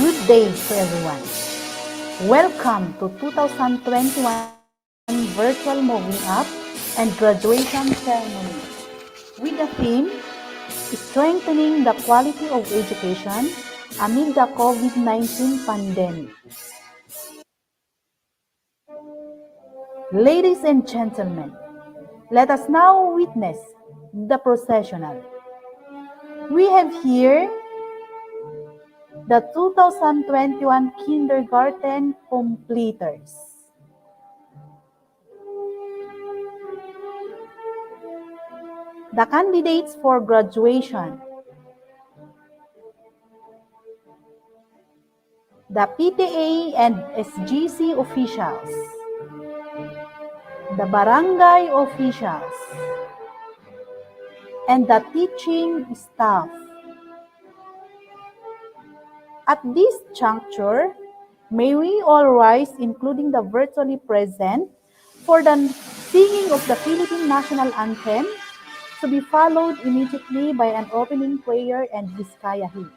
Good day to everyone. Welcome to 2021 Virtual Moving Up and Graduation Ceremony with the theme, Strengthening the Quality of Education Amid the COVID-19 Pandemic. Ladies and gentlemen, let us now witness the processional. We have here the 2021 kindergarten completers. The candidates for graduation. The PTA and SGC officials. The barangay officials. And the teaching staff. At this juncture, may we all rise, including the virtually present, for the singing of the Philippine National Anthem, to be followed immediately by an opening prayer and Vizcaya Hymn.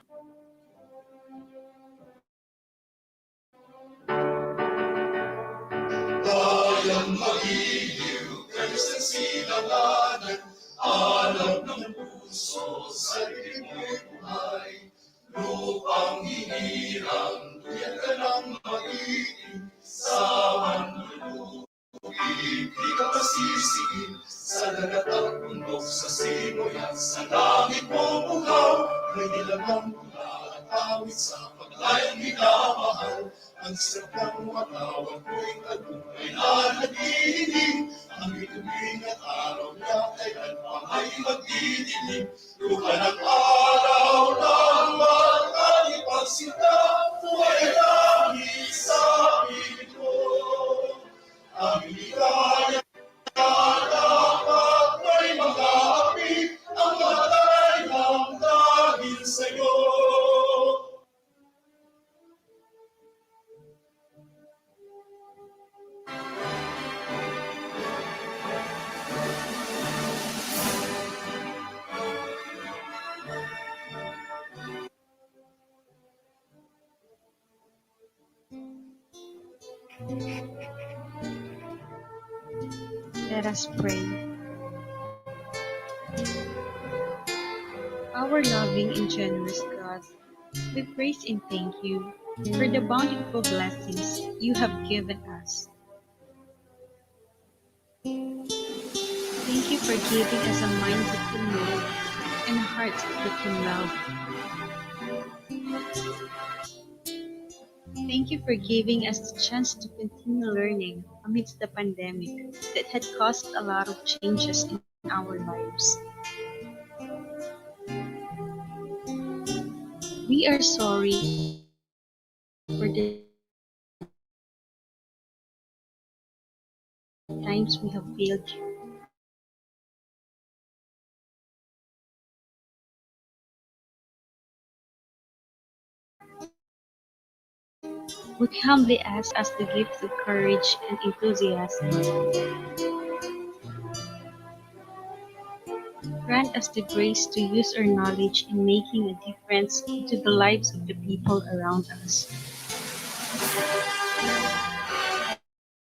Bayang magiliw, kalis ang silanganan, alam ng puso, sa dilim mo'y buhay. Lupang hinirang, tuyan ka ng mag-iing, sa manlulugin, di ka masisiin, sa dagat at bundok, sa simoy at sa langit mo buhaw, may nilagang pula at awit sa paglayang minamahal. Ang sarap ng matawag mo'y tagumpay na naghihiling, ang bituin at araw na kailan pa ay magdidilim. Luha ng araw ng magkalipagsinta, buhay langit sa piling mo. Ang ligaya dapat may mga api, ang matay ng dahil sa'yo. Let us pray. Our loving and generous God, we praise and thank you for the bountiful blessings you have given us. Thank you for giving us a mind that can know and a heart that can love. Thank you for giving us the chance to continue learning amidst the pandemic that had caused a lot of changes in our lives. We are sorry for the times we have failed you. We humbly ask us the gift of courage and enthusiasm. Grant us the grace to use our knowledge in making a difference to the lives of the people around us.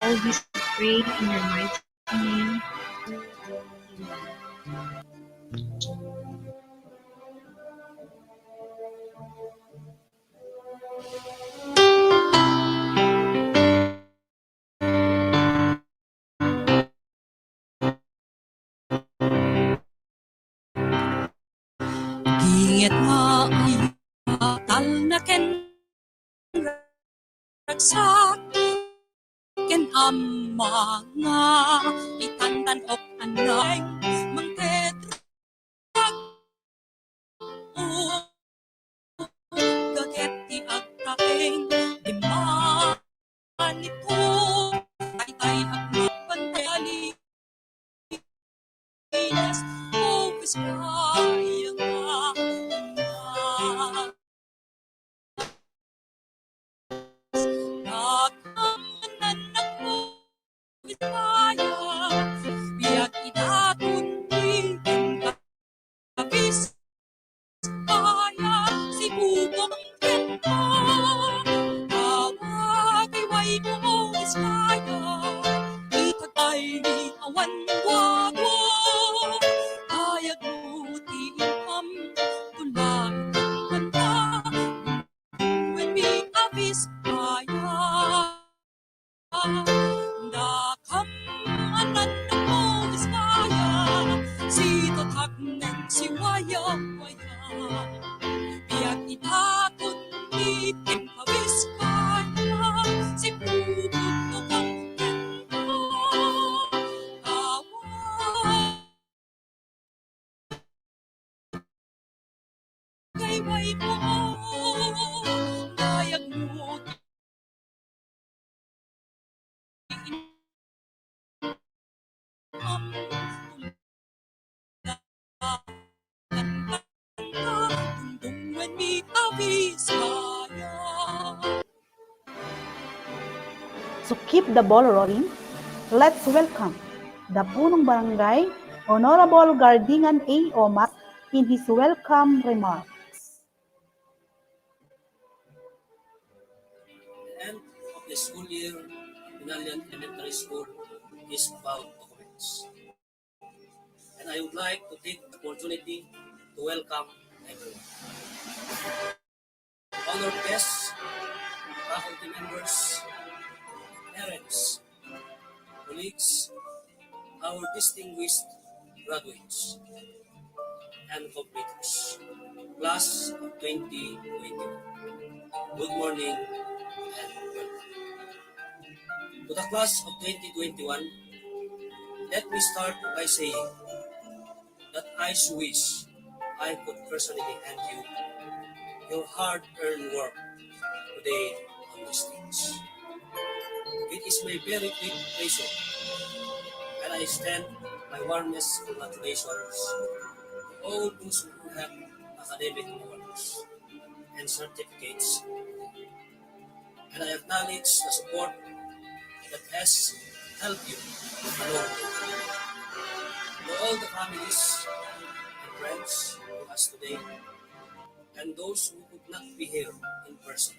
All this we pray in your mighty name. Ingat nga ang tal na ken ragsak ken amma nga itandan ok anay mangketrag o gaget ti agtaeng di manito tay agma pantali Pinas o Vizcaya Nakamanan ako Vizcaya biag idatun tingin ka Vizcaya si bubong kenta keep the ball rolling, let's welcome the Punong Barangay, Honorable Gardingan A. Omas, in his welcome remarks. The end of the school year at Binalian Elementary School is about to commence. And I would like to take the opportunity to welcome everyone. Honored guests, faculty members, parents, colleagues, our distinguished graduates, and completers, class of 2021. Good morning and welcome. To the class of 2021, let me start by saying that I wish I could personally hand you your hard-earned work today on the stage. It is my very great pleasure, and I extend my warmest congratulations to all those who have academic awards and certificates, and I acknowledge the support that has helped you along the way. To all the families and friends with us today, and those who could not be here in person,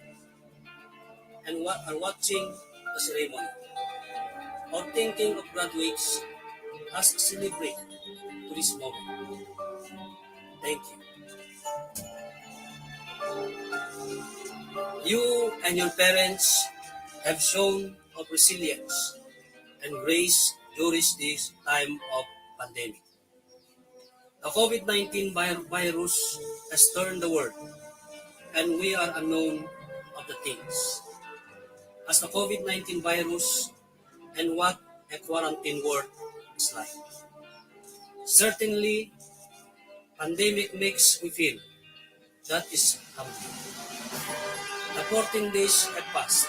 and what are watching the ceremony, or thinking of graduates as celebrate to this moment. Thank you. You and your parents have shown of resilience and grace during this time of pandemic. The COVID-19 virus has turned the world, and we are unknown of the things. As the COVID-19 virus and what a quarantine world is like. Certainly, pandemic makes me feel that is humbling. The 14 days have passed,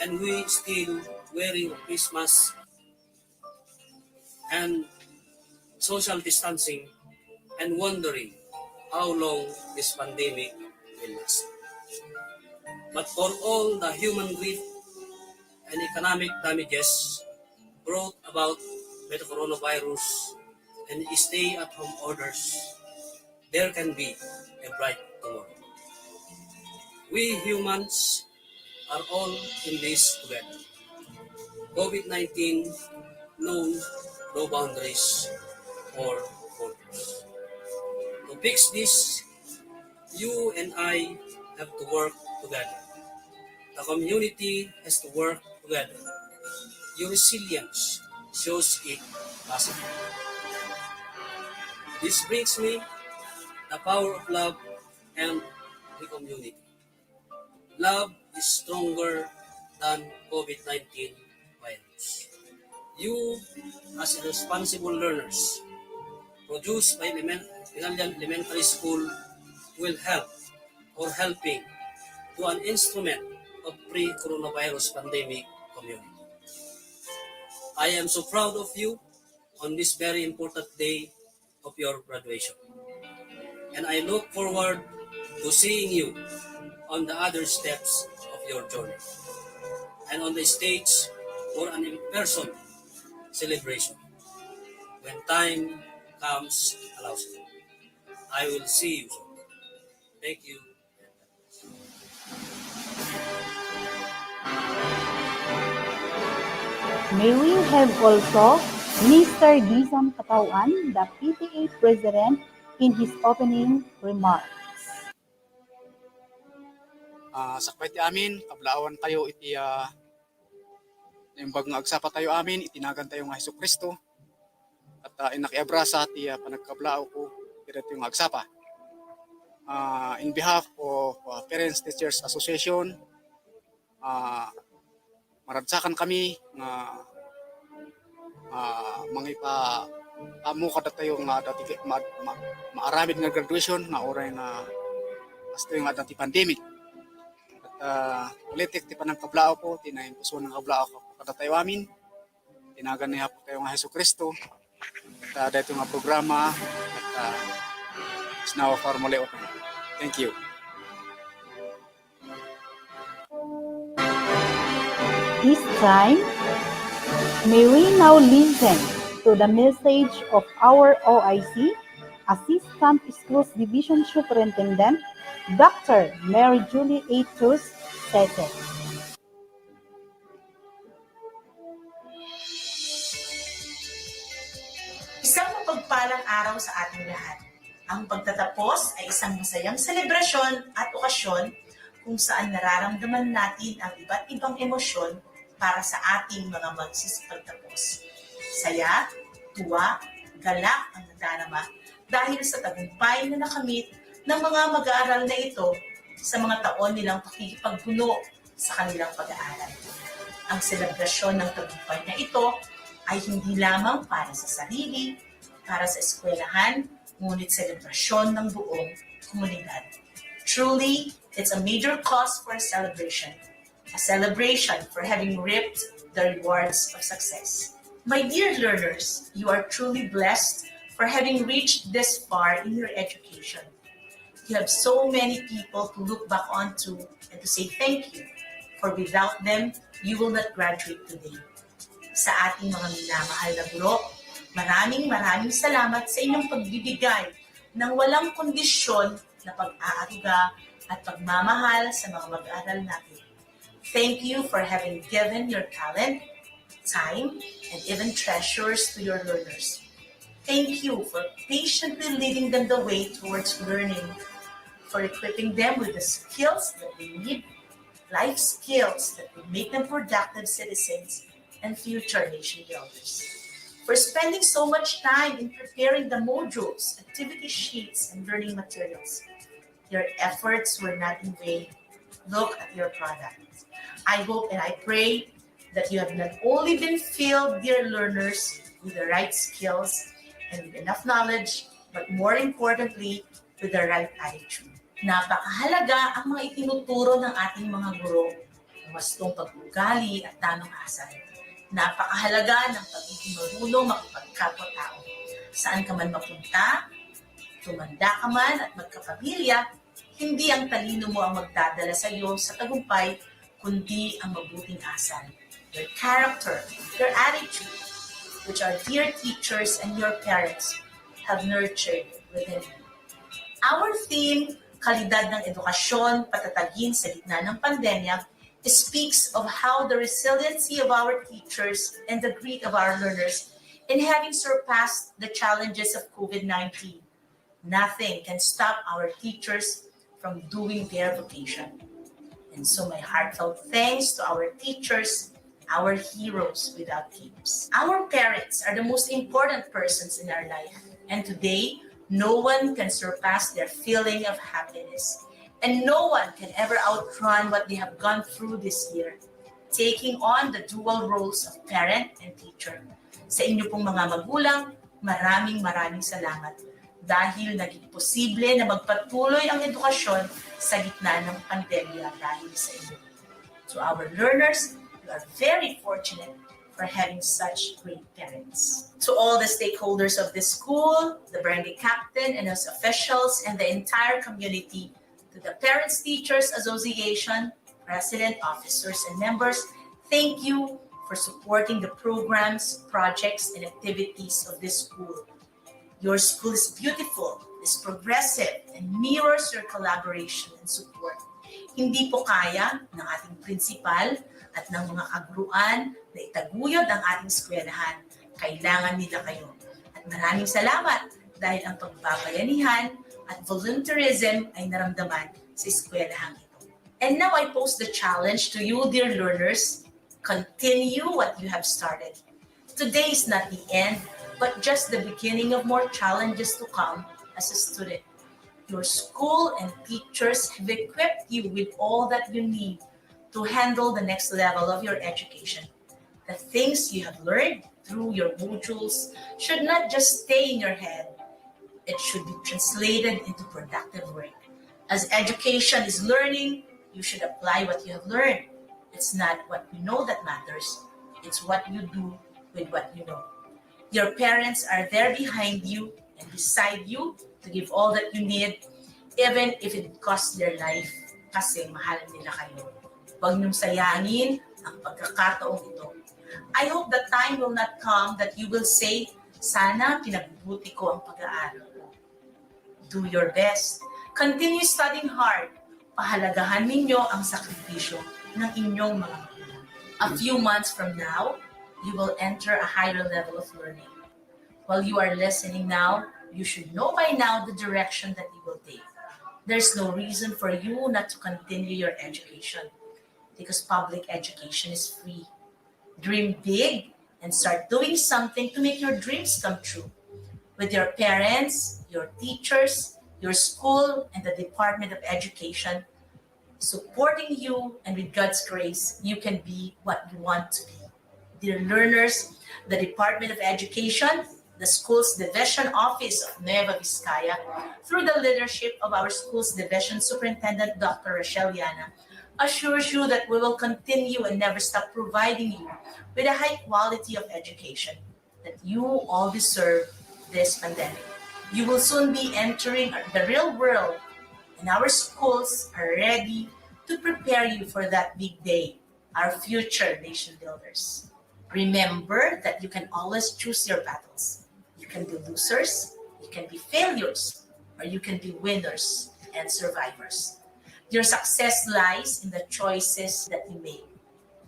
and we still wearing face masks and social distancing and wondering how long this pandemic will last. But for all the human grief and economic damages brought about by the coronavirus and stay-at-home orders, there can be a bright tomorrow. We humans are all in this together. COVID-19 knows no boundaries or borders. To fix this, you and I have to work together. The community has to work together. Your resilience shows it possible. This brings me the power of love and the community. Love is stronger than COVID-19 virus. You, as responsible learners, produced by Binalian Elementary School, will help or helping to an instrument of pre-coronavirus pandemic community. I am so proud of you on this very important day of your graduation. And I look forward to seeing you on the other steps of your journey and on the stage for an in-person celebration. When time comes allows it. I will see you soon. Thank you. May we have also Mr. Dizon Katawan, the PTA President, in his opening remarks. Sakbay ti amin, kablaawan tayo iti imbag nga agsapa tayo amin, itinagan tayo nga Hesus Kristo at inakiabrasa ti panagkablao ko dito yung agsapa. In behalf of Parents Teachers Association, maradsakan kami nga mangipa amo kada tayo nga dati maaramid nga graduation nga oray nga hasta yung dati pandemic. Ulitik ti panagkablao ko, tinaimpuso ng kablao ko kada tayo amin. Tinagan niya po tayo nga Hesus Kristo. At dito nga programa at is now formally open. Thank you. this time, may we now listen to the message of our OIC, Assistant Schools Division Superintendent, Dr. Mary Julie A. Tus Sete. Isang mapagpalang araw sa ating lahat. Ang pagtatapos ay isang masayang selebrasyon at okasyon kung saan nararamdaman natin ang iba't ibang emosyon para sa ating mga magsisipagtapos. Saya, tuwa, galak ang nadarama dahil sa tagumpay na nakamit ng mga mag-aaral na ito sa mga taon nilang pakikipagbuno sa kanilang pag-aaral. Ang selebrasyon ng tagumpay na ito ay hindi lamang para sa sarili, para sa eskwelahan, ngunit selebrasyon ng buong komunidad. Truly, it's a major cause for a celebration for having reaped the rewards of success. My dear learners, you are truly blessed for having reached this far in your education. You have so many people to look back onto and to say thank you, for without them, you will not graduate today. Sa ating mga minamahal na guro, maraming salamat sa inyong pagbibigay ng walang kondisyon na pag-aaruga at pagmamahal sa mga mag-aaral natin. Thank you for having given your talent, time, and even treasures to your learners. Thank you for patiently leading them the way towards learning, for equipping them with the skills that they need, life skills that will make them productive citizens and future nation builders. For spending so much time in preparing the modules, activity sheets, and learning materials. Your efforts were not in vain. Look at your product. I hope and I pray that you have not only been filled, dear learners, with the right skills and with enough knowledge, but more importantly, with the right attitude. Napakahalaga ang mga itinuturo ng ating mga guro, ang wastong pag-ugali at tamang asal. Napakahalaga ng pagiging marunong makipagkapwa-tao. Saan ka man mapunta, tumanda ka man at magkapamilya, hindi ang talino mo ang magdadala sa iyo sa tagumpay, kundi ang mabuting asal. Your character, your attitude, which our dear teachers and your parents have nurtured within you. Our theme, Kalidad ng Edukasyon, Patatagin sa Gitna ng Pandemya, speaks of how the resiliency of our teachers and the grit of our learners in having surpassed the challenges of COVID-19. Nothing can stop our teachers from doing their vocation. And so my heartfelt thanks to our teachers, our heroes without capes. Our parents are the most important persons in our life. And today, no one can surpass their feeling of happiness. And no one can ever outrun what they have gone through this year, taking on the dual roles of parent and teacher. Sa inyo pong mga magulang, maraming salamat dahil naging posible na magpatuloy ang edukasyon sa gitna ng pandemya dahil sa inyo. To our learners, you are very fortunate for having such great parents. To all the stakeholders of this school, the brandy captain and his officials, and the entire community, to the Parents Teachers Association, president, officers, and members, thank you for supporting the programs, projects, and activities of this school. Your school is beautiful, is progressive, and mirrors your collaboration and support. Hindi po kaya ng ating principal at ng mga kaguruan na itaguyod ang ating eskwelahan. Kailangan nila kayo. At maraming salamat dahil ang pagbabayanihan at volunteerism ay naramdaman sa eskwelahan ito. And now I pose the challenge to you, dear learners. Continue what you have started. Today is not the end, but just the beginning of more challenges to come as a student. Your school and teachers have equipped you with all that you need to handle the next level of your education. The things you have learned through your modules should not just stay in your head. It should be translated into productive work. As education is learning, you should apply what you have learned. It's not what you know that matters. It's what you do with what you know. Your parents are there behind you and beside you to give all that you need, even if it costs their life, kasi mahal nila kayo. Huwag niyong sayangin ang pagkakataong ito. I hope the time will not come that you will say, sana pinagbubuti ko ang pag-aaral. Do your best. Continue studying hard. Pahalagahan ninyo ang sakripisyo ng inyong mga magulang. A few months from now, you will enter a higher level of learning. While you are listening now, you should know by now the direction that you will take. There's no reason for you not to continue your education because public education is free. Dream big and start doing something to make your dreams come true. With your parents, your teachers, your school, and the Department of Education supporting you, and with God's grace, you can be what you want to be. Dear learners, the Department of Education, the school's division office of Nueva Vizcaya, through the leadership of our school's division superintendent, Dr. Rocheliana, assures you that we will continue and never stop providing you with a high quality of education that you all deserve this pandemic. You will soon be entering the real world, and our schools are ready to prepare you for that big day, our future nation builders. Remember that you can always choose your battles. You can be losers, you can be failures, or you can be winners and survivors. Your success lies in the choices that you make,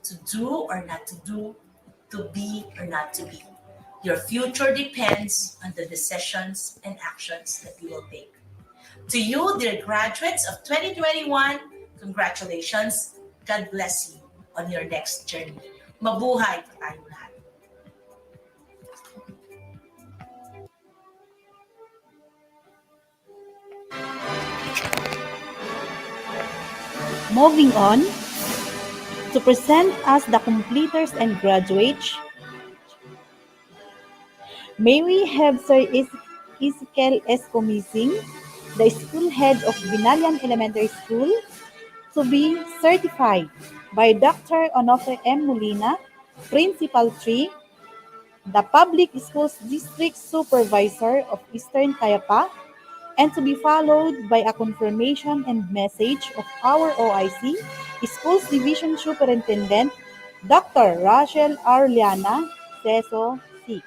to do or not to do, to be or not to be. Your future depends on the decisions and actions that you will take. To you, dear graduates of 2021, congratulations. God bless you on your next journey. Mabuhay pa tayong lahat. Moving on, to present us the completers and graduates, may we have Sir Ezekiel S. Comising, the school head of Binalian Elementary School, to be certified by Dr. Onofre M. Molina, Principal 3, the Public Schools District Supervisor of Eastern Cayapa, and to be followed by a confirmation and message of our OIC, Schools Division Superintendent, Dr. Rachel Arliana, CESO 6.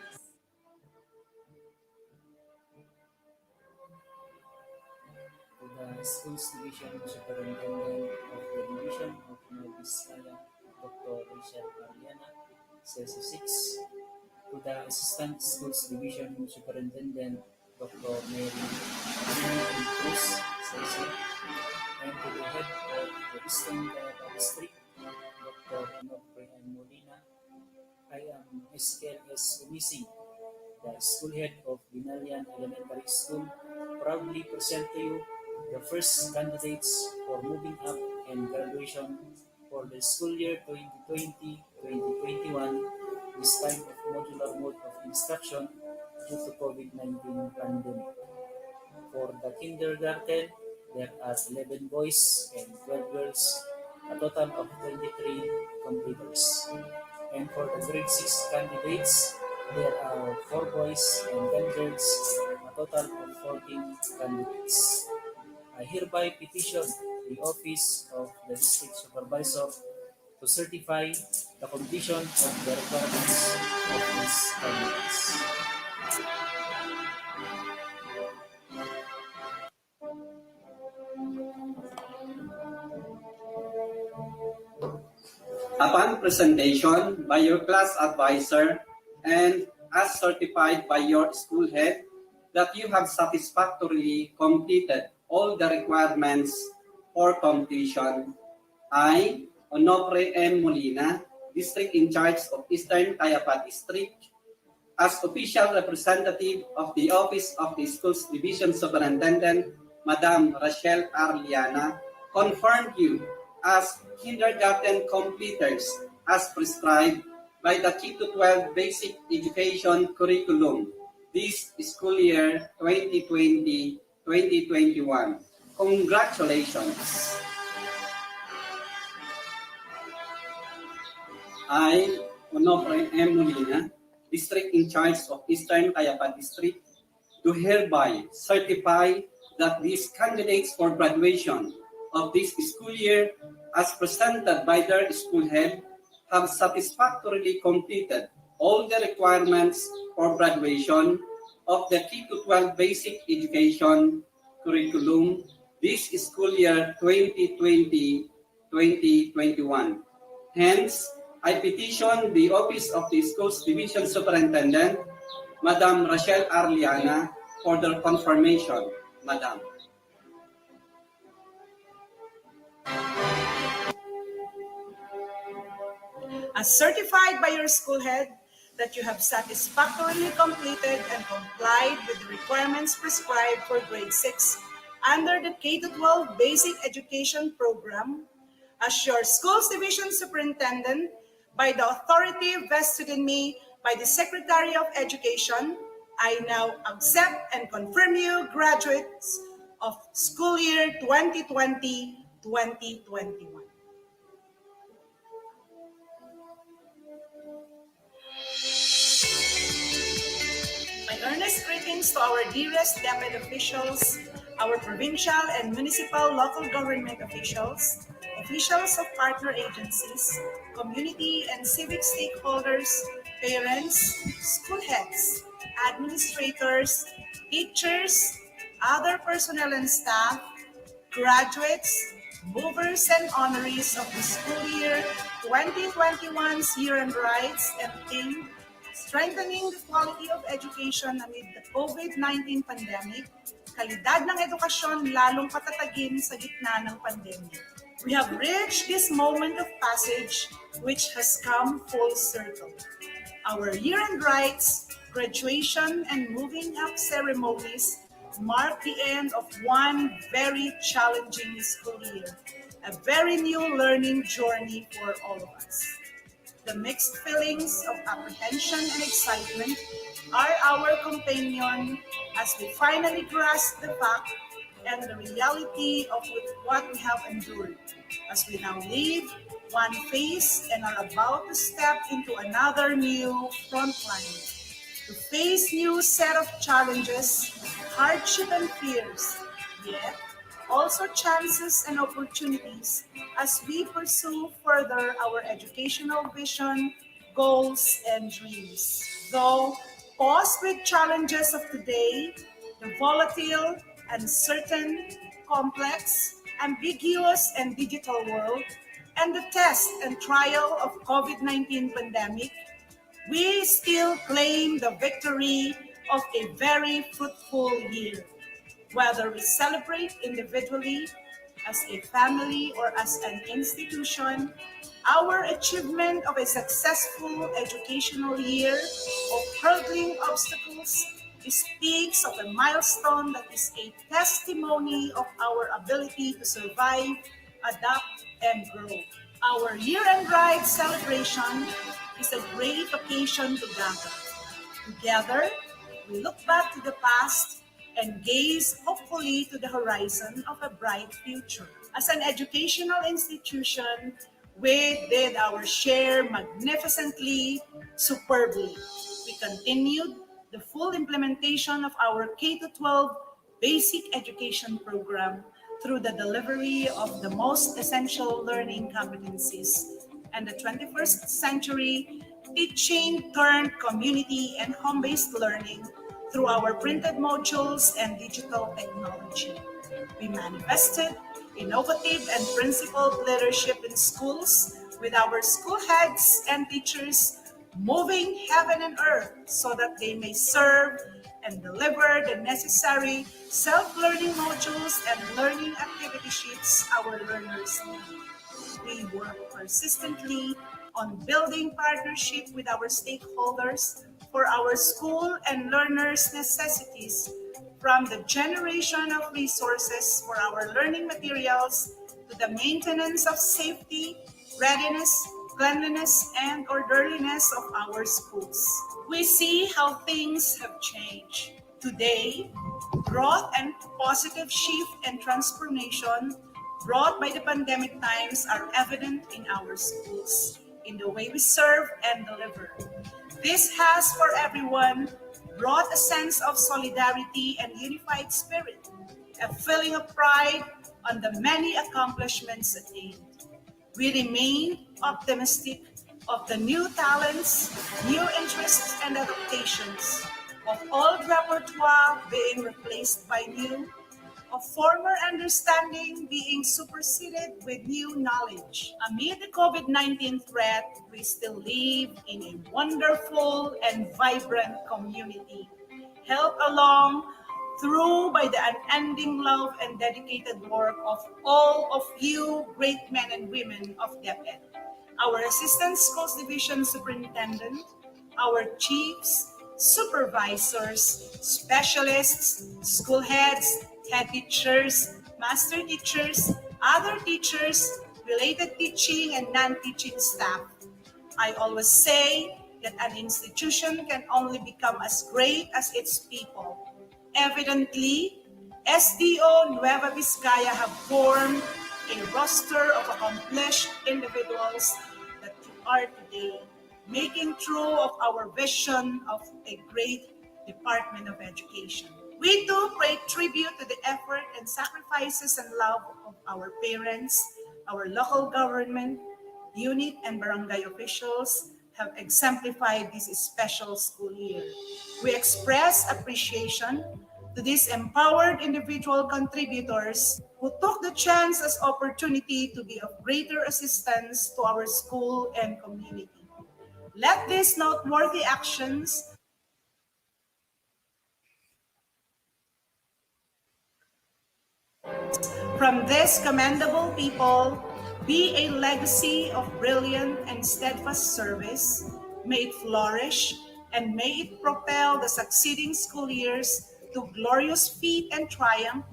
To the Schools Division Superintendent of the Division of Vizcaya, Dr. Rachel Arliana, CESO 6. To the Assistant Schools Division Superintendent, Dr. Mary Cruz, CESO. And to the head of the Eastern Cayapa District, Dr. Onofre M. Molina, I am Ezekiel S. Comising, the school head of Binalian Elementary School, proudly present to you the first candidates for moving up and graduation for the school year 2020-2021, this time of modular mode of instruction due to COVID-19 pandemic. For the kindergarten, there are 11 boys and 12 girls, a total of 23 completers. And for the grade 6 candidates, there are 4 boys and 10 girls, a total of 14 candidates. I hereby petition the Office of the District Supervisor to certify the completion of the requirements of these candidates. Upon presentation by your class advisor and as certified by your school head that you have satisfactorily completed all the requirements for completion, I, Onofre M. Molina, District in charge of Eastern Cayapa District, as official representative of the Office of the Schools Division Superintendent, Madam Rachel Arliana, confirmed you as kindergarten completers as prescribed by the K-12 Basic Education Curriculum this school year 2020-2021. Congratulations! I, Onofre M. Molina, District in charge of Eastern Cayapa District, do hereby certify that these candidates for graduation of this school year, as presented by their school head, have satisfactorily completed all the requirements for graduation of the K-12 basic education curriculum this school year 2020-2021. Hence, I petition the Office of the Schools Division Superintendent, Madam Rachel Arliana, for their confirmation. Madam. As certified by your school head that you have satisfactorily completed and complied with the requirements prescribed for grade 6 under the K-12 Basic Education Program, as your school's division superintendent, by the authority vested in me by the Secretary of Education, I now accept and confirm you graduates of school year 2020-2021. My earnest greetings to our dearest DepEd officials, our provincial and municipal local government officials, officials of partner agencies, community and civic stakeholders, parents, school heads, administrators, teachers, other personnel and staff, graduates, movers and honorees of the school year 2021's Year-End Rights and theme, Strengthening the Quality of Education Amid the COVID-19 Pandemic, kalidad ng edukasyon lalong patatagin sa gitna ng pandemic. We have reached this moment of passage which has come full circle. Our year-end rights, graduation, and moving up ceremonies mark the end of one very challenging school year, a very new learning journey for all of us. The mixed feelings of apprehension and excitement are our companion as we finally grasp the fact and the reality of what we have endured, as we now leave one phase and are about to step into another new front line, to face new set of challenges, hardship and fears, yet also chances and opportunities as we pursue further our educational vision, goals, and dreams. Though paused with challenges of today, the volatile, uncertain, complex, ambiguous, and digital world, and the test and trial of COVID-19 pandemic, we still claim the victory of a very fruitful year. Whether we celebrate individually, as a family, or as an institution, our achievement of a successful educational year of hurdling obstacles speaks of a milestone that is a testimony of our ability to survive, adapt, and grow. Our year-end ride celebration is a great occasion to gather. Together, we look back to the past and gaze hopefully to the horizon of a bright future. As an educational institution, we did our share magnificently, superbly. We continued the full implementation of our K-12 basic education program through the delivery of the most essential learning competencies and the 21st century teaching turned community and home-based learning through our printed modules and digital technology. We manifested innovative and principled leadership in schools with our school heads and teachers moving heaven and earth so that they may serve and deliver the necessary self-learning modules and learning activity sheets our learners need. We work persistently on building partnership with our stakeholders for our school and learners' necessities, from the generation of resources for our learning materials to the maintenance of safety, readiness, cleanliness, and orderliness of our schools. We see how things have changed. Today, growth and positive shift and transformation brought by the pandemic times are evident in our schools, in the way we serve and deliver. This has, for everyone, brought a sense of solidarity and unified spirit, a feeling of pride on the many accomplishments attained. We remain optimistic of the new talents, new interests and adaptations, of old repertoire being replaced by new, of former understanding being superseded with new knowledge. Amid the COVID-19 threat, we still live in a wonderful and vibrant community, helped along through by the unending love and dedicated work of all of you great men and women of DepEd. Our Assistant Schools Division Superintendent, our chiefs, supervisors, specialists, school heads, head teachers, master teachers, other teachers, related teaching and non-teaching staff. I always say that an institution can only become as great as its people. Evidently, SDO Nueva Vizcaya have formed a roster of accomplished individuals that you are today, making true of our vision of a great Department of Education. We too pay tribute to the effort and sacrifices and love of our parents, our local government, unit and barangay officials have exemplified this special school year. We express appreciation to these empowered individual contributors who took the chance as opportunity to be of greater assistance to our school and community. Let these noteworthy actions from these commendable people be a legacy of brilliant and steadfast service. May it flourish and may it propel the succeeding school years to glorious feat and triumph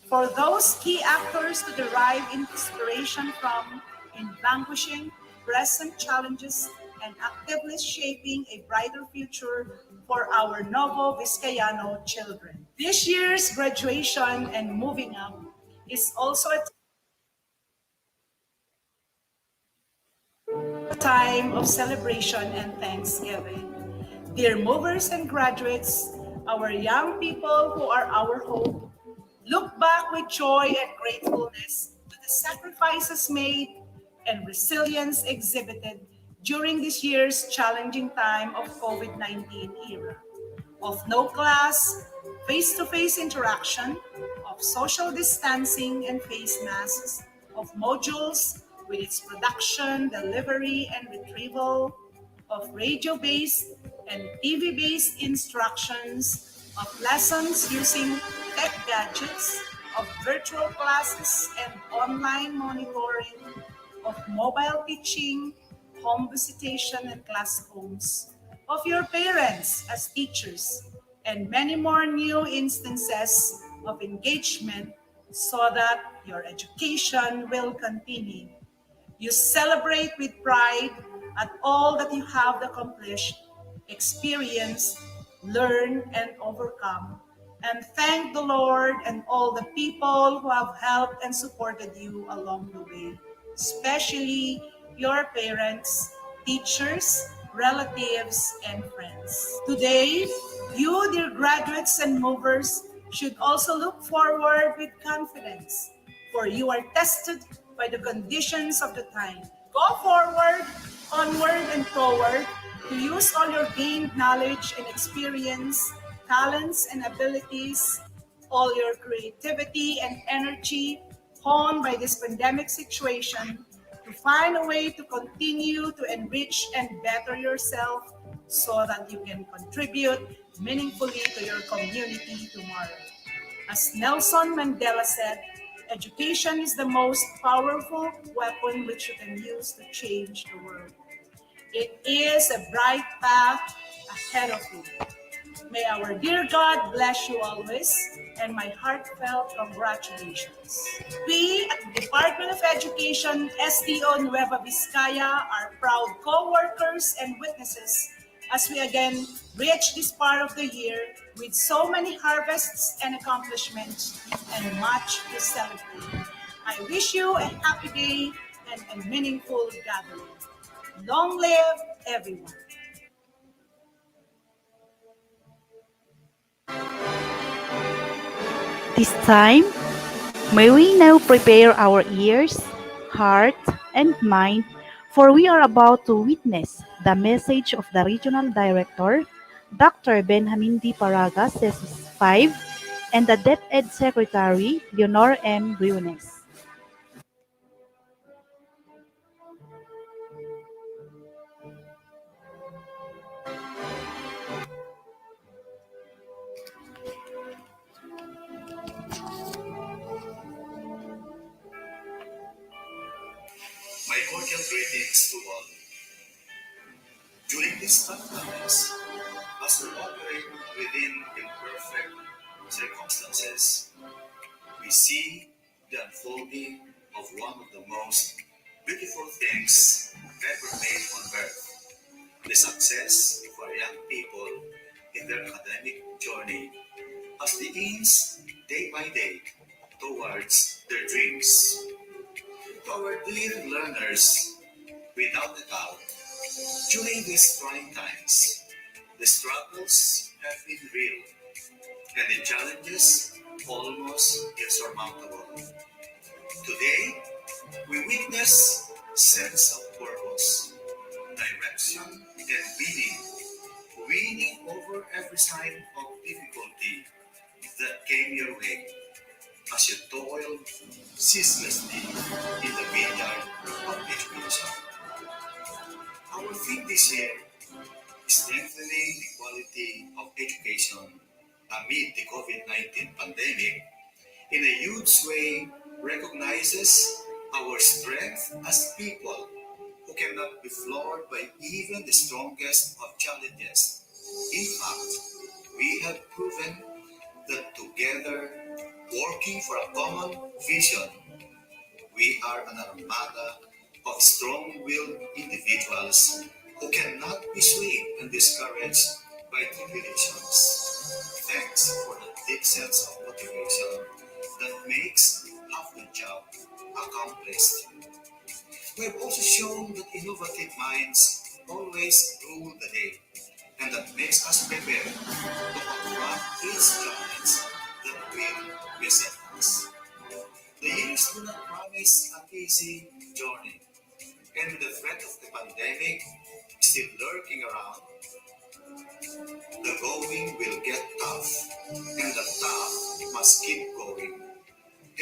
for those key actors to derive inspiration from in vanquishing present challenges and actively shaping a brighter future for our Novo Vizcayano children. This year's graduation and moving up is also a time of celebration and thanksgiving. Dear movers and graduates, our young people who are our hope, look back with joy and gratefulness to the sacrifices made and resilience exhibited during this year's challenging time of COVID-19 era, of no class, face-to-face interaction, of social distancing and face masks, of modules with its production, delivery, and retrieval, of radio-based and TV-based instructions, of lessons using tech gadgets, of virtual classes and online monitoring, of mobile teaching, home visitation and classrooms, of your parents as teachers, and many more new instances of engagement so that your education will continue. You celebrate with pride at all that you have accomplished, experienced, learned, and overcome, and thank the Lord and all the people who have helped and supported you along the way, especially your parents, teachers, relatives, and friends. Today, you, dear graduates and movers, should also look forward with confidence, for you are tested by the conditions of the time. Go forward, onward, and toward to use all your gained knowledge and experience, talents and abilities, all your creativity and energy honed by this pandemic situation to find a way to continue to enrich and better yourself so that you can contribute meaningfully to your community tomorrow. As Nelson Mandela said, education is the most powerful weapon which you can use to change the world. It is a bright path ahead of you. May our dear God bless you always, and my heartfelt congratulations. We at the Department of Education, SDO Nueva Vizcaya, are proud co-workers and witnesses as we again reach this part of the year with so many harvests and accomplishments and much to celebrate. I wish you a happy day and a meaningful gathering. Long live everyone. This time, may we now prepare our ears, heart, and mind For we are about to witness the message of the Regional Director, Dr. Benjamin D. Paraga, CESIS 5, and the DepEd Secretary, LEONOR M. BRIONES. My cordial greetings to all. During these tough times, as we operate within imperfect circumstances, we see the unfolding of one of the most beautiful things ever made on earth, the success of our young people in their academic journey as they inch day by day towards their dreams. To our dear learners, without a doubt, during these trying times, the struggles have been real and the challenges almost insurmountable. Today, we witness sense of purpose, direction, and winning over every sign of difficulty that came your way as you toil ceaselessly in the vineyard of education. Our theme this year, strengthening the quality of education amid the COVID-19 pandemic, in a huge way recognizes our strength as people who cannot be floored by even the strongest of challenges. In fact, we have proven that together, working for a common vision, we are an armada of strong-willed individuals who cannot be swayed and discouraged by tribulations. Thanks for the deep sense of motivation that makes half the job accomplished. We have also shown that innovative minds always rule the day, and that makes us prepared to confront each challenge that will beset us. The years do not promise an easy journey, and with the threat of the pandemic still lurking around, the going will get tough, and the tough must keep going.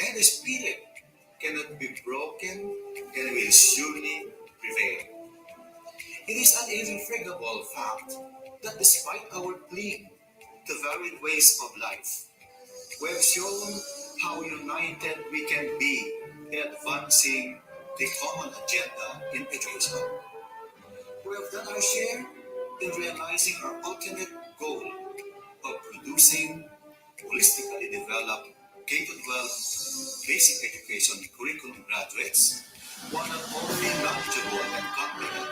And the spirit cannot be broken and will surely prevail. It is an irrefragable fact that despite our cling to varied ways of life, we have shown how united we can be in advancing the common agenda in education. We have done our share in realizing our ultimate goal of producing holistically developed K-12 basic education curriculum graduates who are not only knowledgeable and competent,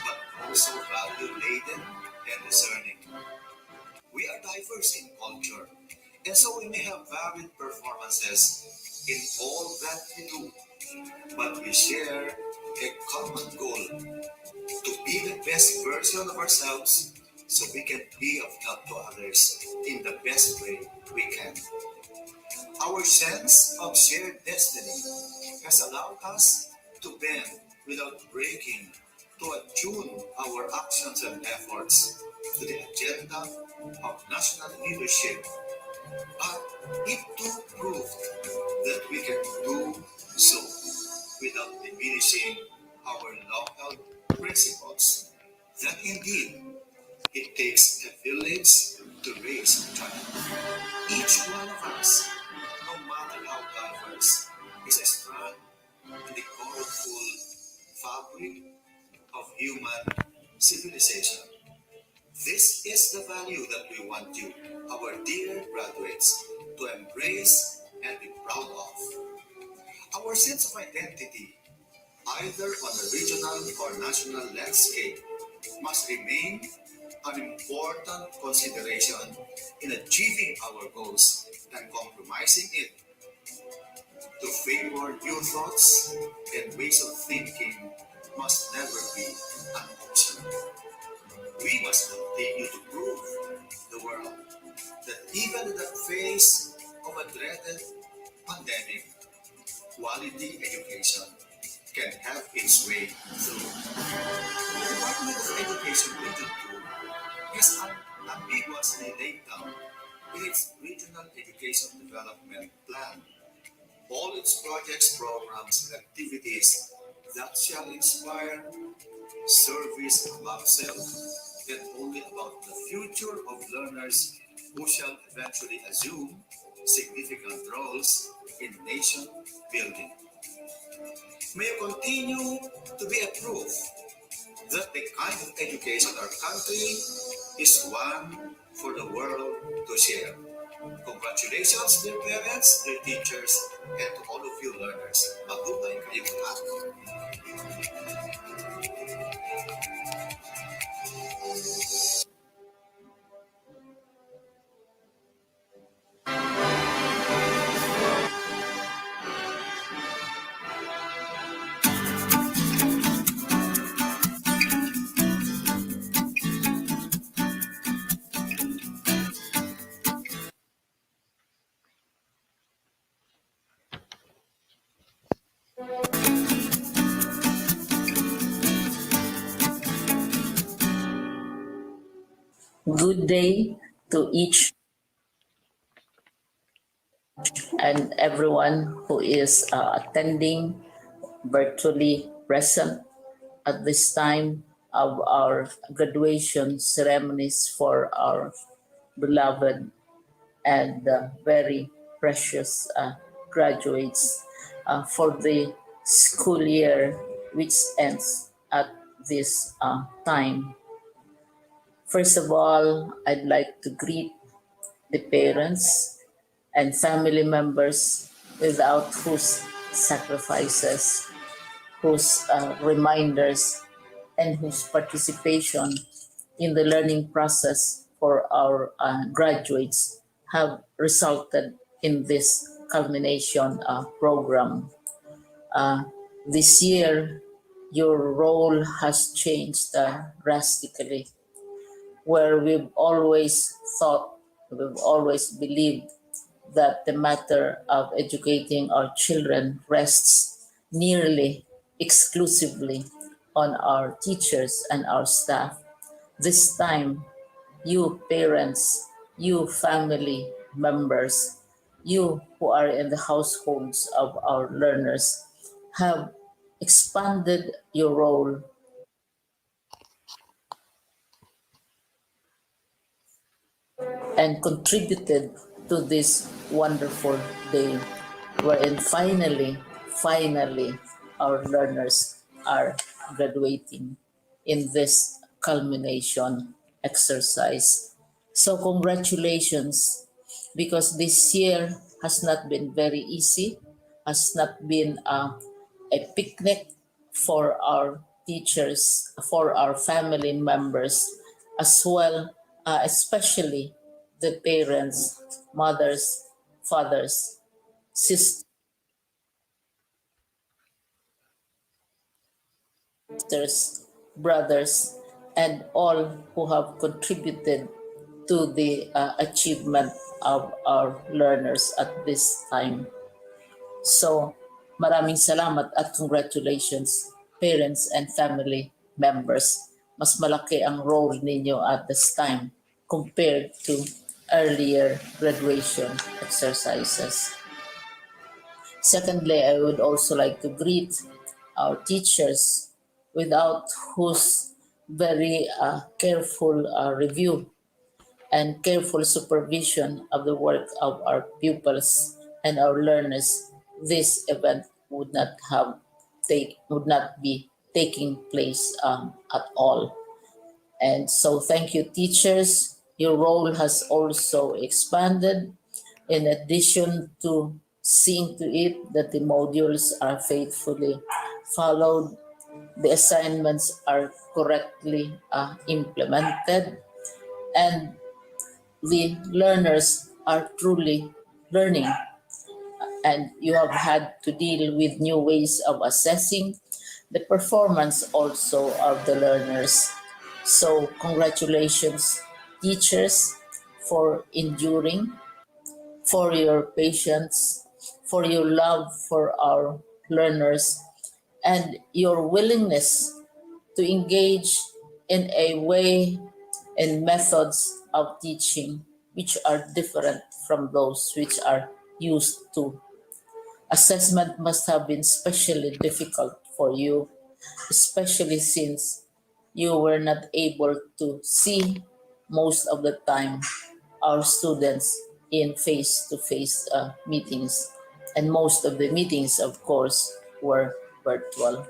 but also value-laden and discerning. We are diverse in culture, and so we may have varied performances in all that we do, but we share a common goal to be the best version of ourselves so we can be of help to others in the best way we can. Our sense of shared destiny has allowed us to bend without breaking, to attune our actions and efforts to the agenda of national leadership. But it too proved that we can do so without diminishing our long-held principles. That indeed, it takes a village to raise a child. Each one of us, no matter how diverse, is a strand in the colorful fabric of human civilization. This is the value that we want you, our dear graduates, to embrace and be proud of. Our sense of identity, either on the regional or national landscape, must remain an important consideration in achieving our goals, and compromising it to favor new thoughts and ways of thinking must never be an option. We must continue to prove the world that even in the face of a dreaded pandemic, quality education can have its way through. The Department of Education Region 2 has ambiguously laid down in its Regional Education Development Plan all its projects, programs, and activities that shall inspire service above self and only about the future of learners who shall eventually assume significant roles in nation building. May you continue to be a proof that the kind of education our country is one for the world to share. Congratulations, dear parents, dear teachers, and to all of you learners. Mabuhay kayong lahat. Good day to each and everyone who is attending virtually present at this time of our graduation ceremonies for our beloved and very precious graduates for the school year which ends at this time. First of all, I'd like to greet the parents and family members without whose sacrifices, whose reminders, and whose participation in the learning process for our graduates have resulted in this culmination program. This year, your role has changed drastically, where we've always thought, we've always believed that the matter of educating our children rests nearly exclusively on our teachers and our staff. This time, you parents, you family members, you who are in the households of our learners have expanded your role and contributed to this wonderful day wherein finally our learners are graduating in this culmination exercise. So congratulations, because this year has not been very easy, has not been a picnic for our teachers, for our family members, as well, especially the parents, mothers, fathers, sisters, brothers, and all who have contributed to the achievement of our learners at this time. So, maraming salamat at congratulations, parents and family members. Mas malaki ang role ninyo at this time compared to earlier graduation exercises. Secondly, I would also like to greet our teachers, without whose very careful review and careful supervision of the work of our pupils and our learners, this event would not be taking place at all. And so thank you, teachers. Your role has also expanded in addition to seeing to it that the modules are faithfully followed, the assignments are correctly implemented, and the learners are truly learning. And you have had to deal with new ways of assessing the performance also of the learners. So congratulations, teachers, for enduring, for your patience, for your love for our learners, and your willingness to engage in a way and methods of teaching which are different from those which are used to. Assessment must have been especially difficult for you, especially since you were not able to see most of the time our students in face-to-face meetings, and most of the meetings, of course, were virtual.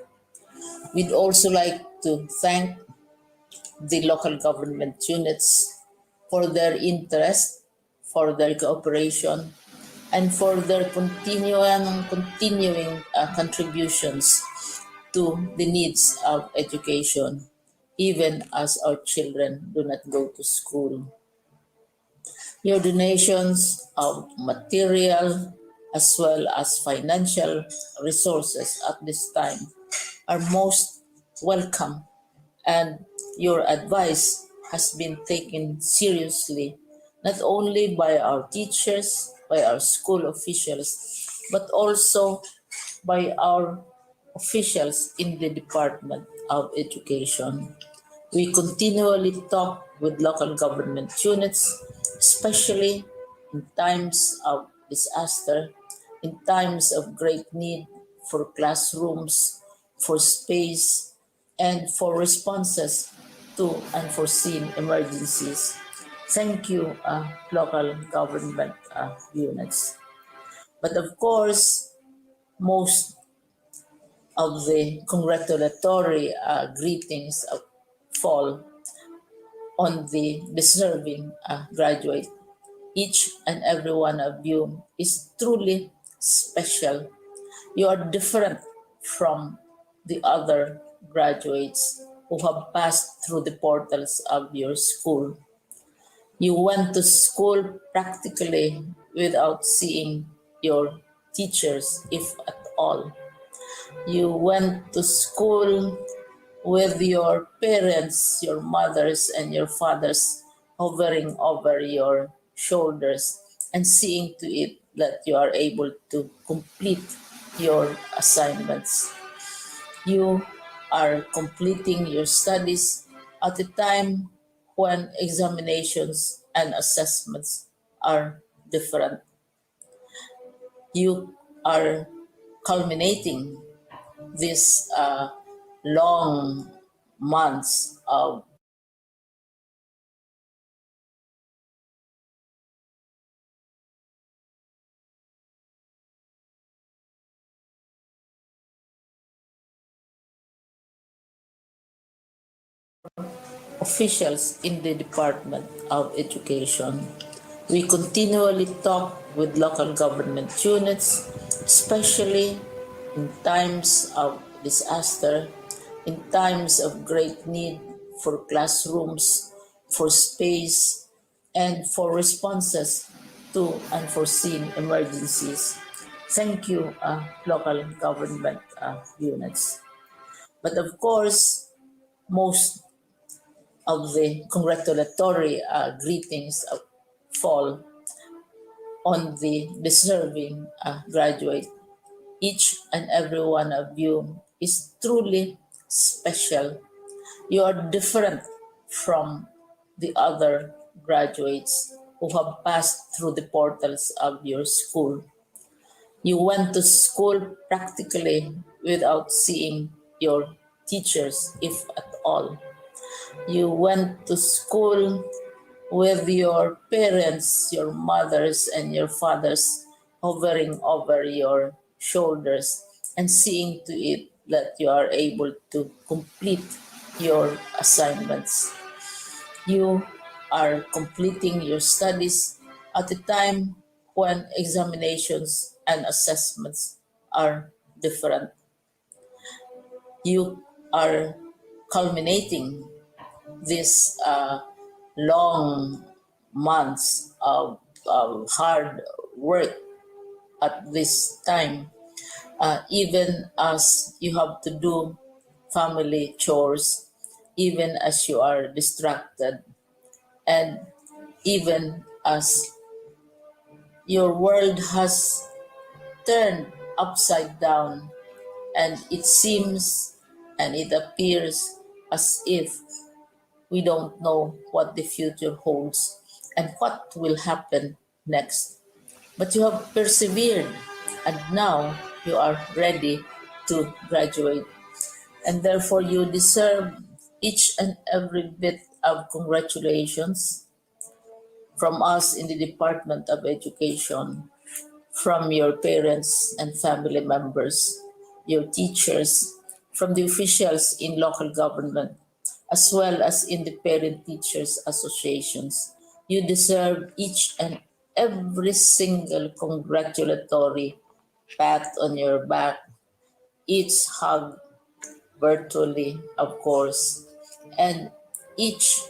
We'd also like to thank the local government units for their interest, for their cooperation, and for their continuing contributions to the needs of education, even as our children do not go to school. Your donations of material as well as financial resources at this time are most welcome, and your advice has been taken seriously not only by our teachers, by our school officials, but also by our officials in the Department of Education. We continually talk with local government units, especially in times of disaster, in times of great need for classrooms, for space, and for responses to unforeseen emergencies. Thank you, local government units. But of course, most of the congratulatory greetings fall on the deserving graduate. Each and every one of you is truly special. You are different from the other graduates who have passed through the portals of your school. You went to school practically without seeing your teachers, if at all. You went to school with your parents, your mothers, and your fathers hovering over your shoulders and seeing to it that you are able to complete your assignments. You are completing your studies at a time when examinations and assessments are different. You are culminating this long months of officials in the Department of Education. We continually talk with local government units, especially in times of disaster, in times of great need for classrooms, for space, and for responses to unforeseen emergencies. Thank you, local government units. But of course, most of the congratulatory greetings fall on the deserving graduate. Each and every one of you is truly special. You are different from the other graduates who have passed through the portals of your school. You went to school practically without seeing your teachers, if at all. You went to school with your parents, your mothers, and your fathers hovering over your shoulders and seeing to it that you are able to complete your assignments. You are completing your studies at a time when examinations and assessments are different. You are culminating this long months of hard work at this time, even as you have to do family chores, even as you are distracted, and even as your world has turned upside down and it seems and it appears as if we don't know what the future holds and what will happen next. But you have persevered, and now you are ready to graduate. And therefore, you deserve each and every bit of congratulations from us in the Department of Education, from your parents and family members, your teachers, from the officials in local government, as well as in the parent teachers associations. You deserve each and every single congratulatory pat on your back, each hug virtually, of course, and each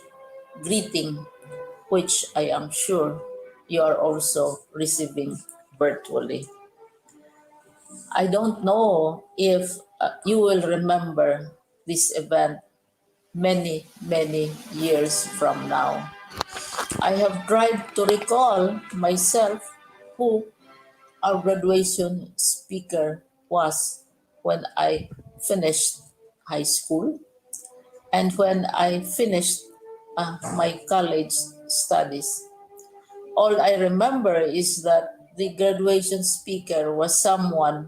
greeting, which I am sure you are also receiving virtually. I don't know if you will remember this event many, many years from now. I have tried to recall myself who our graduation speaker was when I finished high school and when I finished my college studies. All I remember is that the graduation speaker was someone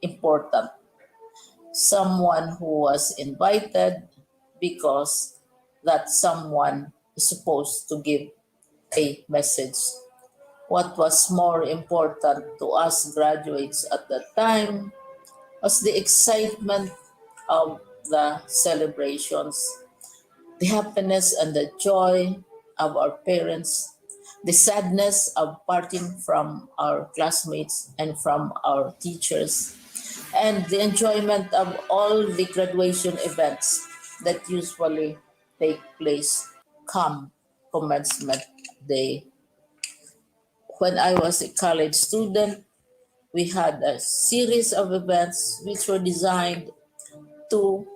important, someone who was invited because that someone is supposed to give a message. What was more important to us graduates at that time was the excitement of the celebrations, the happiness and the joy of our parents, the sadness of parting from our classmates and from our teachers, and the enjoyment of all the graduation events that usually take place come commencement day. When I was a college student, we had a series of events which were designed to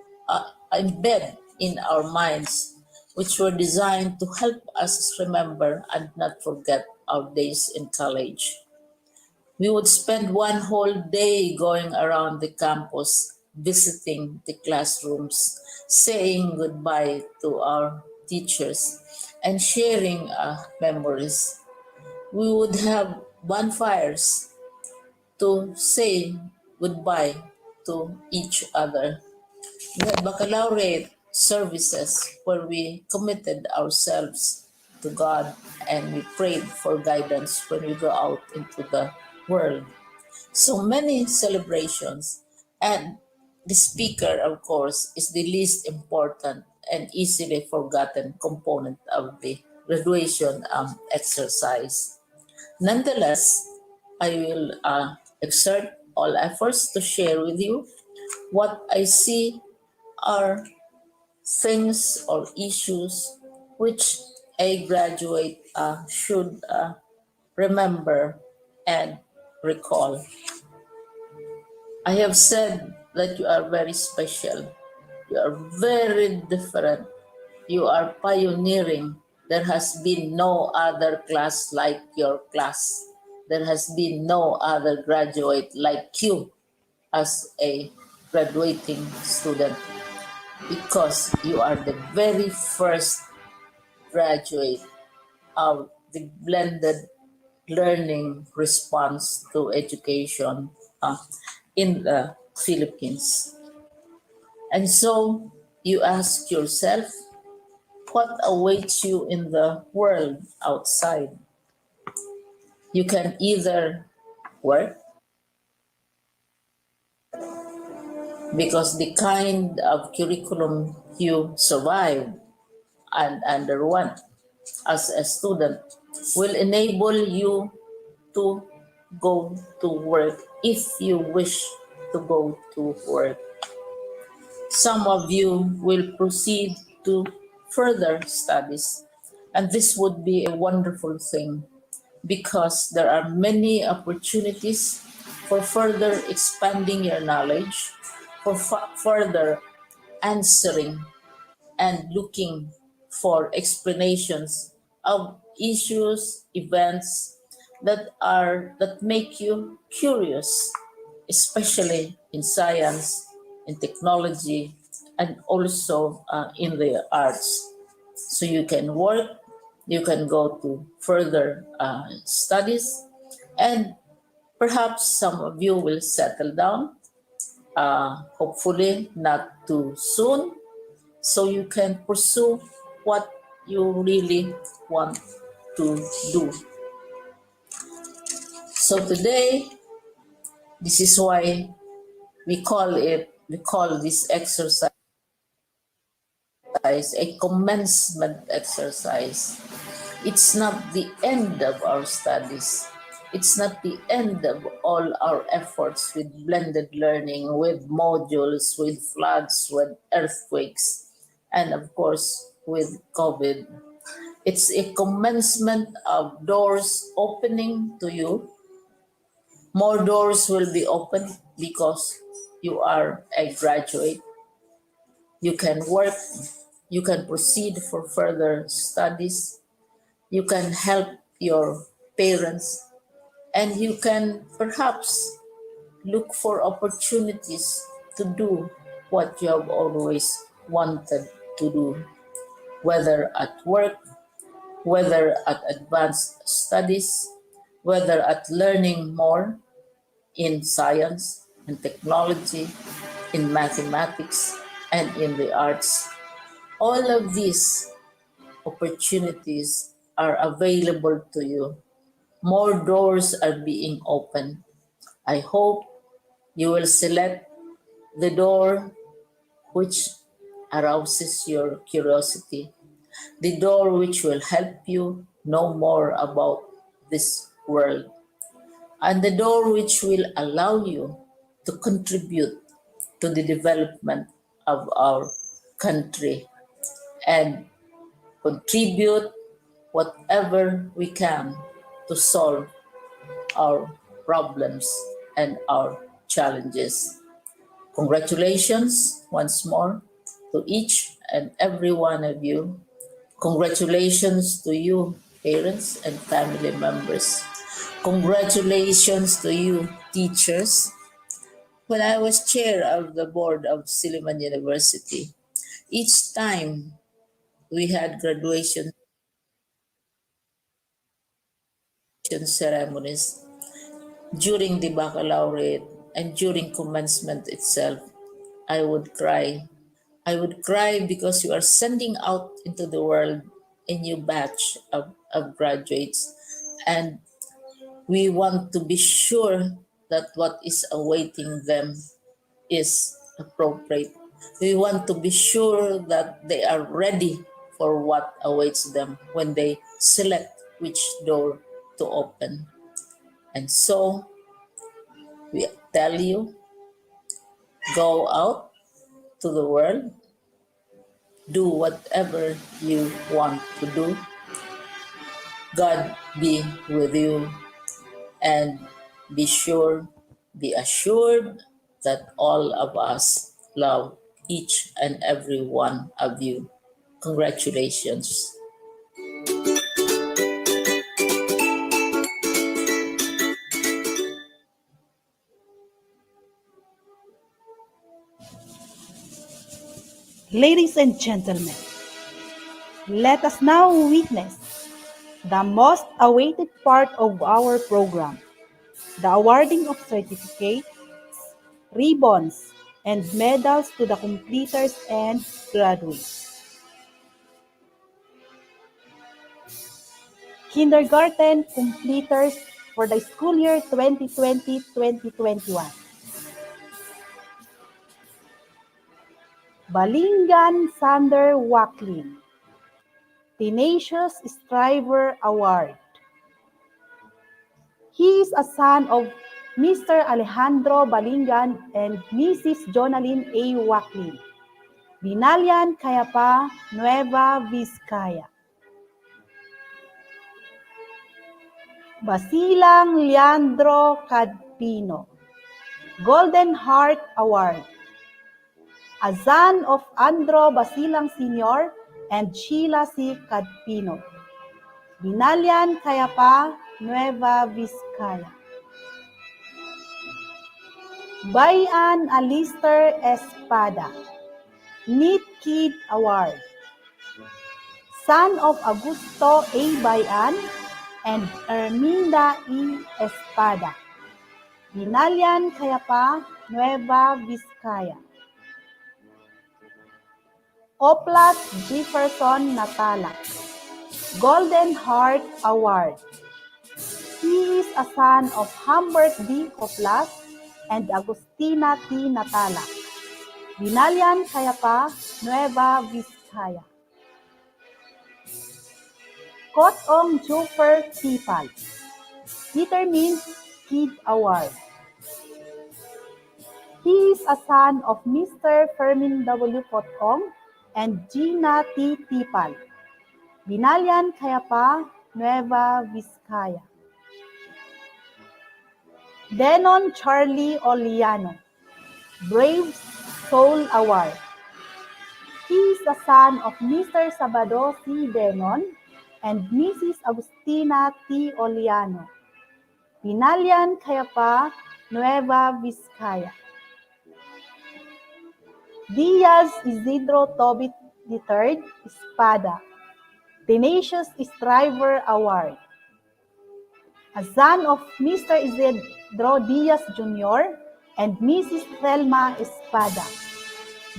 embed in our minds, which were designed to help us remember and not forget our days in college. We would spend one whole day going around the campus, visiting the classrooms, saying goodbye to our teachers, and sharing memories. We would have bonfires to say goodbye to each other. We had baccalaureate services where we committed ourselves to God and we prayed for guidance when we go out into the world. So many celebrations, and the speaker, of course, is the least important and easily forgotten component of the graduation exercise. Nonetheless, I will exert all efforts to share with you what I see are things or issues which a graduate should remember and recall. I have said that you are very special. You are very different. You are pioneering. There has been no other class like your class. There has been no other graduate like you as a graduating student because you are the very first graduate of the blended learning response to education in the Philippines. And so you ask yourself, what awaits you in the world outside? You can either work because the kind of curriculum you survived and underwent as a student will enable you to go to work if you wish to go to work. Some of you will proceed to further studies, and this would be a wonderful thing because there are many opportunities for further expanding your knowledge, for further answering and looking for explanations of issues, events that make you curious especially in science, in technology, and also in the arts. So you can work, you can go to further studies, and perhaps some of you will settle down, hopefully not too soon, so you can pursue what you really want to do. So today, this is why we call this exercise a commencement exercise. It's not the end of our studies. It's not the end of all our efforts with blended learning, with modules, with floods, with earthquakes, and of course with COVID. It's a commencement of doors opening to you. More doors will be opened because you are a graduate. You can work, you can proceed for further studies, you can help your parents, and you can perhaps look for opportunities to do what you have always wanted to do, whether at work, whether at advanced studies, whether at learning more in science and technology, in mathematics, and in the arts. All of these opportunities are available to you. More doors are being opened. I hope you will select the door which arouses your curiosity, the door which will help you know more about this world, and the door which will allow you to contribute to the development of our country and contribute whatever we can to solve our problems and our challenges. Congratulations once more to each and every one of you. Congratulations to you, parents and family members. Congratulations to you, teachers. When I was chair of the board of Silliman University, each time we had graduation ceremonies, during the baccalaureate and during commencement itself, I would cry. I would cry because you are sending out into the world a new batch of graduates, and we want to be sure that what is awaiting them is appropriate. We want to be sure that they are ready for what awaits them when they select which door to open. And so we tell you, go out to the world, do whatever you want to do. God be with you, and be assured that all of us love each and every one of you. Congratulations. Ladies and gentlemen, let us now witness the most awaited part of our program, the awarding of certificates, ribbons, and medals to the completers and graduates. Kindergarten completers for the school year 2020-2021. Balingan Sander Waklin, Tenacious Striver Award. He is a son of Mr. Alejandro Balingan and Mrs. Jonalyn A. Waklin, Binalian, Cayapa, Nueva Vizcaya. Basilang Leandro Cadpino, Golden Heart Award. A son of Andro Basilang Sr. and Sheila C. Cadpino, Binalian, Cayapa, Nueva Vizcaya. Bayan Alistair Espada, Neat Kid Award, son of Augusto A. Bayan and Erminda E. Espada, Binalian Cayapa, Nueva Vizcaya. Oplas Jefferson NATALAC, Golden Heart Award. He is a son of Humbert D. Oplas and Agustina T. NATALAC, Binalian Cayapa, Nueva Vizcaya. Kotong Jufer Tipal, Determined Kid Award. He is a son of Mr. Fermin W. Kotong and Gina T. Tipal, Binalian Cayapa, Nueva Vizcaya. Denon Charlie Oliano, Brave Soul Award. He is the son of Mr. Sabado C. Denon and Mrs. Agustina T. Oliano, Binalian Cayapa, Nueva Vizcaya. DIAZ Isidro Tobe III, Espada, Tenacious Striver Award. A son of Mr. Isidro Diaz Jr. and Mrs. Thelma Espada,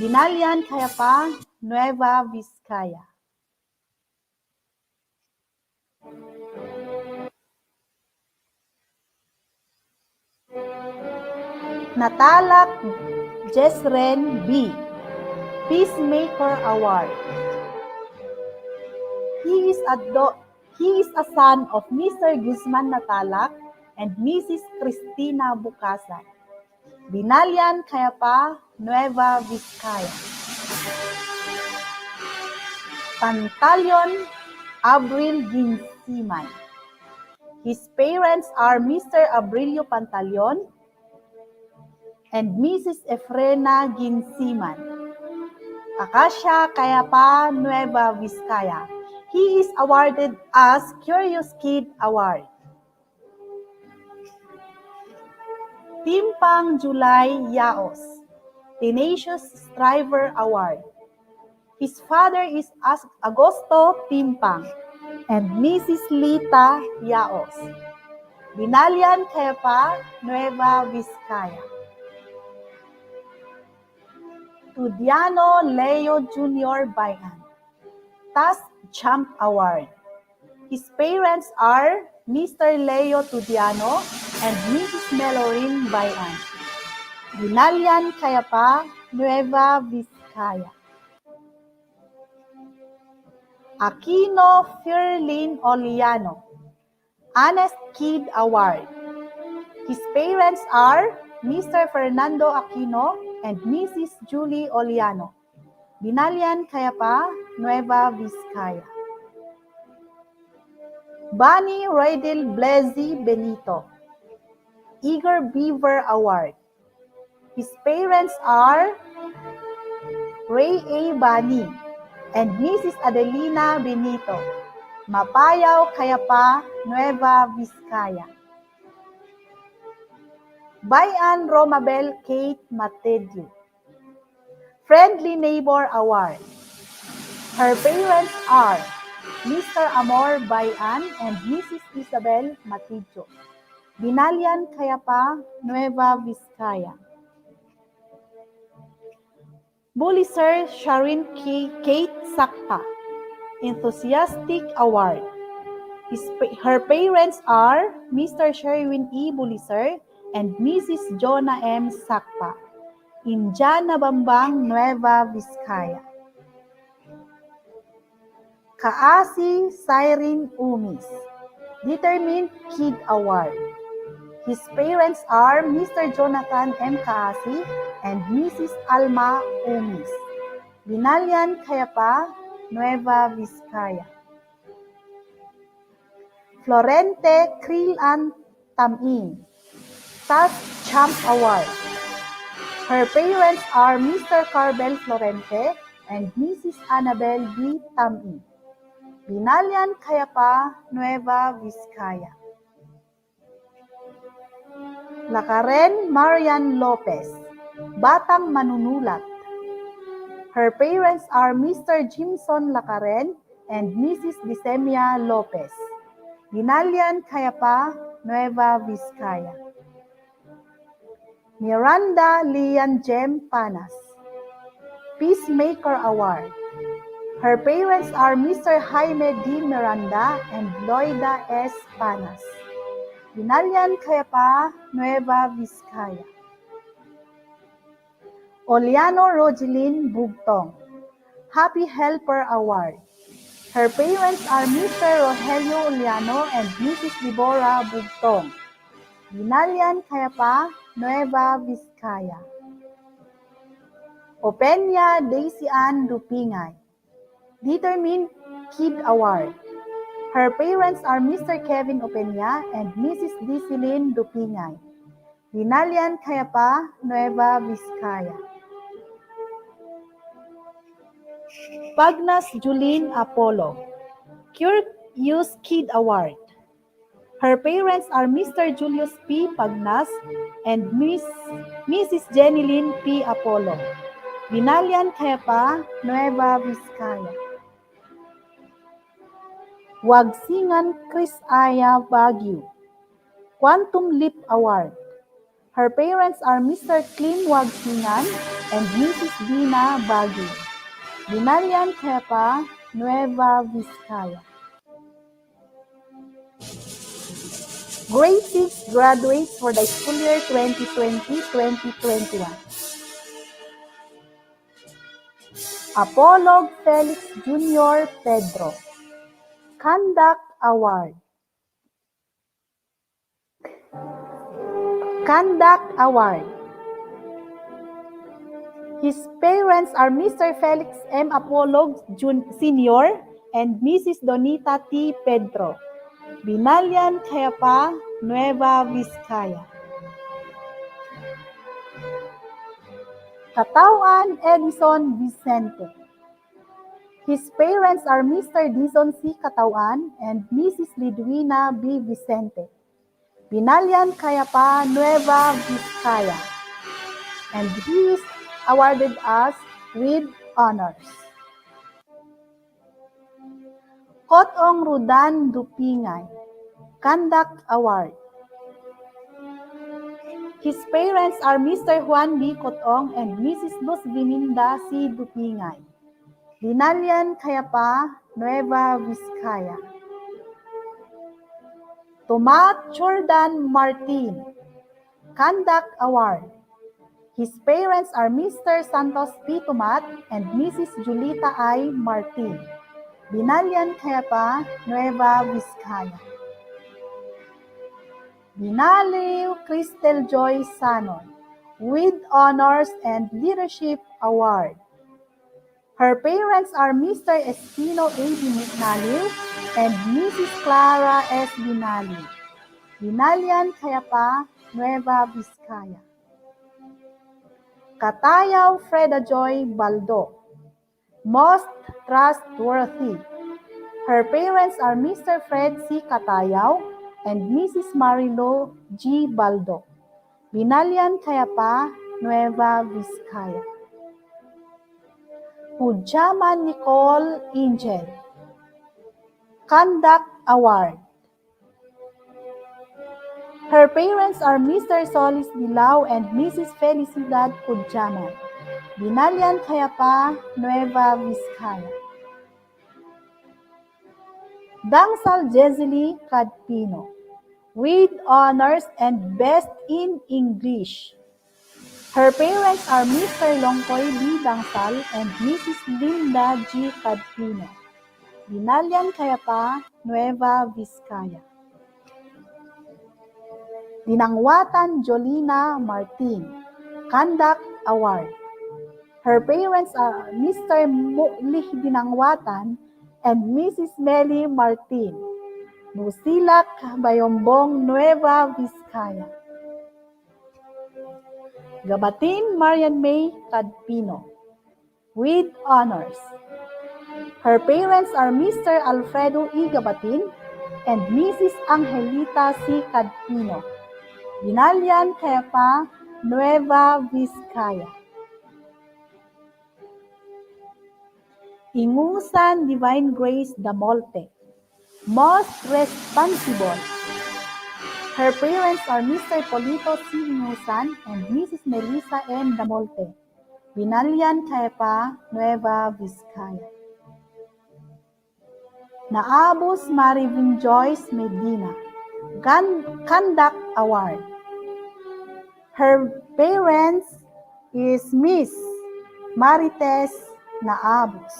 Binalian Cayapa, Nueva Vizcaya. NATALAC Jessment B, Peacemaker Award. He is a son of Mr. Guzman NATALAC and Mrs. Cristina Bukasan, Binalian Cayapa, Nueva Vizcaya. Pantaleon Abril Ginsiman. His parents are Mr. Abrilio Pantaleon and Mrs. Efrena Ginsiman, Acacia Cayapa, Nueva Vizcaya. He is awarded as Curious Kid Award. Timpang July Yaos, Tenacious Striver Award. His father is Agosto Timpang and Mrs. Lita Yaos, Binalian Cayapa, Nueva Vizcaya. Tudiano Leo Jr. Bayan, Task Champ Award. His parents are Mr. Leo Tudiano and Mrs. Melorin Bayan, Binalian Cayapa, Nueva Vizcaya. Aquino Fearlyn Oliano, Honest Kid Award. His parents are Mr. Fernando Aquino and Mrs. Julie Oliano, Binalian Cayapa, Nueva Vizcaya. Bunny Rydel Blesi Benito, Eager Beaver Award. His parents are Ray A. Bani and Mrs. Adelina Benito, Mapayao, Cayapa, Nueva Vizcaya. Bayan Romabel Kate Matedio, Friendly Neighbor Award. Her parents are Mr. Amor Bayan and Mrs. Isabel Matidio, Binalian Cayapa, Nueva Vizcaya. Buliser Sharin Kate Sakpa, Enthusiastic Award. Her parents are Mr. Sherwin E. Buliser and Mrs. Jonah M. Sakpa, Indiana Bambang, Nueva Vizcaya. Kaasi Cyrene Umis, Determined Kid Award. His parents are Mr. Jonathan M. Kaasi and Mrs. Alma Umis, Binalian Cayapa, Nueva Vizcaya. Florente Krilan Tamin, Task Champ Award. Her parents are Mr. Carbel Florente and Mrs. Annabel B. Tamin, Binalian Cayapa, Nueva Vizcaya. Lacaren Marian Lopez, Batang Manunulat. Her parents are Mr. Jimson Lacaren and Mrs. Disemia Lopez. Binalian, Cayapa, Nueva Vizcaya. Miranda Lian Jem Panas, Peacemaker Award. Her parents are Mr. Jaime D. Miranda and Loida S. Panas. Binalian, Cayapa, Nueva Vizcaya. Oliano Rogeline Bugtong, Happy Helper Award. Her parents are Mr. Rogelio Oliano and Mrs. Deborah Bugtong. Binalian, Cayapa, Nueva Vizcaya. Openia Daisy Ann Dupingay, Determined Kid Award. Her parents are Mr. Kevin Openia and Mrs. Dicilin Dupingay. Binalian, Cayapa, Nueva Vizcaya. Pagnas Julene Apollo, Curious Kid Award. Her parents are Mr. Julius P. Pagnas and Mrs. Jenilyn P. Apollo. Binalian, Cayapa, Nueva Vizcaya. Wagsingan Chris Aya Baguio, Quantum Leap Award. Her parents are Mr. Clim Wagsingan and Mrs. Dina Baguio. Binalian, Cayapa, Nueva Vizcaya. Grade 6 graduates for the school year 2020-2021. Apollo Felix Jr. Pedro, Conduct Award. Conduct Award. His parents are Mr. Felix M. Apollo Sr. and Mrs. Donita T. Pedro. Binalian, Cayapa, Nueva Vizcaya. Katawan Edison Vicente. His parents are Mr. Dizon C. Katawan and Mrs. Lidwina B. Vicente. Binalian, Cayapa, Nueva Vizcaya. And he is awarded us with honors. Kotong Rudan Dupingay, Conduct Award. His parents are Mr. Juan B. Kotong and Mrs. Luz Vininda C. Dupingay. Binalian, Cayapa, Nueva Vizcaya. Tomat Jordan Martin, Conduct Award. His parents are Mr. Santos P. Tomat and Mrs. Julita I. Martin. Binalian, Cayapa, Nueva Vizcaya. Binaliw Cristel Joy Sanon, with Honors and Leadership Award. Her parents are Mr. Espino A. Binaliw and Mrs. Clara S. Binaliw. Binalian, Cayapa, Nueva Vizcaya. Katayaw Freda Joy Baldo, Most Trustworthy. Her parents are Mr. Fred C. Katayaw and Mrs. Marilo G. Baldo. Binalian, Cayapa, Nueva Vizcaya. Pujama Nicole Angel, Conduct Award. Her parents are Mr. Solis Dilao and Mrs. Felicidad Pujama. Binalian, Cayapa, Nueva Vizcaya. Dangsal Jezely Cadpino, with Honors and Best in English. Her parents are Mr. Longkoy B. Dangsal and Mrs. Linda G. Cadpino. Binalian, Cayapa, Nueva Vizcaya. Dinangwatan Jolina Martin, Conduct Award. Her parents are Mr. Mulih Dinangwatan and Mrs. Melly Martin, Busilak, Bayombong, Nueva Vizcaya. Gabatin Marian May Cadpino, with Honors. Her parents are Mr. Alfredo E. Gabatin and Mrs. Angelita C. Cadpino. Binalian Tepa, Nueva Vizcaya. Ingusan Divine Grace Damolte, most responsible. Her parents are Mr. Polito C. Ingusan and Mrs. Melissa N. Damolte. Binalian Tepa, Nueva Vizcaya. Naabos Marivin Joyce Medina, Conduct Award. Her parents is Miss Marites Naabos.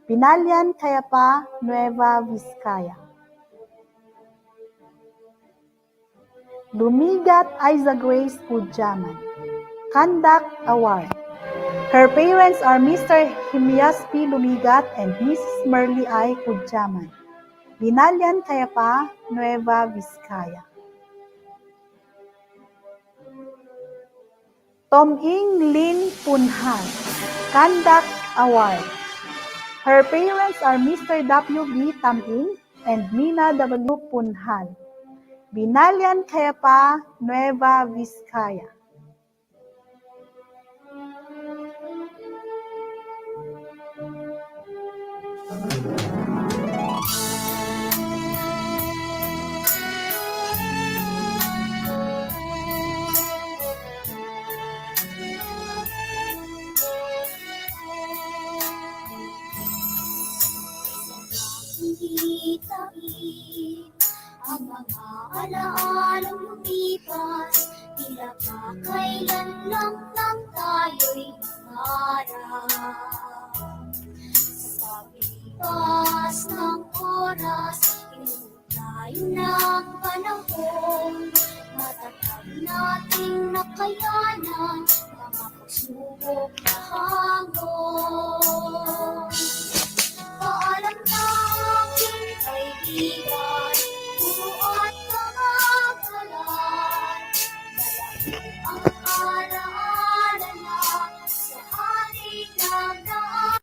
Binalian Tepa, Nueva Vizcaya. Lumigat Isa Grace Pudjaman, Conduct Award. Her parents are Mr. Himias P. Lumigat and Mrs. Merly I. Pudjaman. Binalian Tepa, Nueva Vizcaya. Tom Ing Lin Punhan, Conduct Award. Her parents are Mr. W. B. Taming and Mina W. Punhan. Binalian Tepa, Nueva Vizcaya. Hindi tabi ang mga alaalang lumipas, tila ba kailan lang nang tayo'y mangarap. Sa paglipas ng oras, inuwi tayo ng panahon, matatag nating nakayanan mga pagsubok na hangon. Paalam na aking kaibigan, puro at kamagalan, malaki ang alaala na sa ating nagdaan.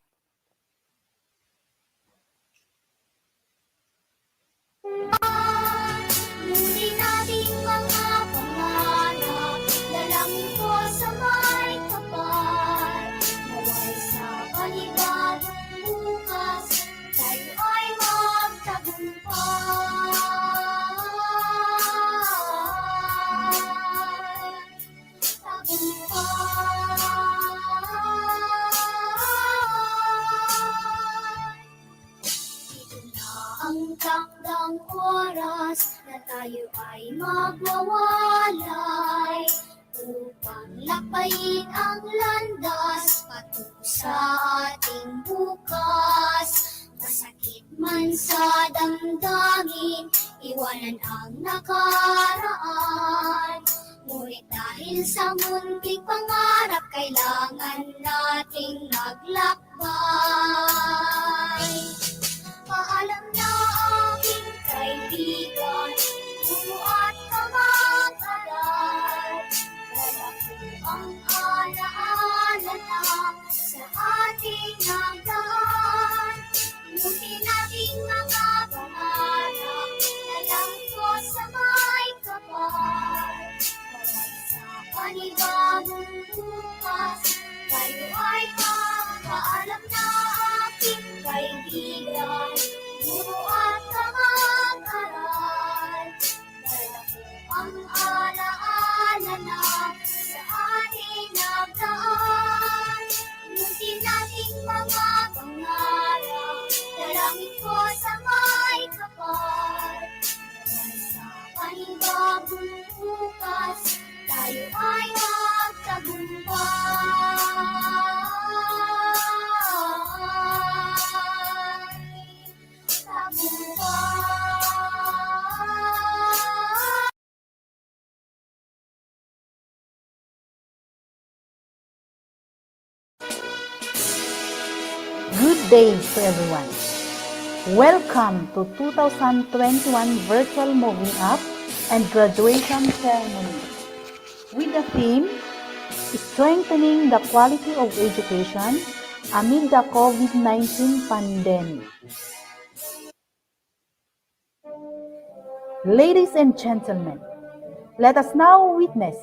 Ngunit nating mga pangarap, dalangin ko sa may kapal, naway sa panibagong bukas, tayo ay magtagumpay. Ito na ang takdang oras na tayo ay magwawalay upang lakbayin ang landas patungo sa ating bukas. Masakit man sa damdamin, iwanan ang nakaraan. Ngunit dahil sa munting pangarap, kailangan nating maglakbay. Paalam na aking kaibigan, puro at kamag-aral, dala ko ang alaala na sa ating nagdaan. Ngunit nating mga pangarap, dalang ko sa may kapal, para sa panibagong bukas, tayo ay paalam na aking kaibigan, puro at kamag-aral, dala ko ang alaala na sa ating nagdaan. Ngunit nating mga pangarap, dalangin ko sa may kapal, para sa panibagong bukas, tayo ay Good day to everyone. Welcome to 2021 Virtual Moving Up and Graduation Ceremony with the theme Strengthening the Quality of Education amid the COVID-19 pandemic. Ladies and gentlemen, Let us now witness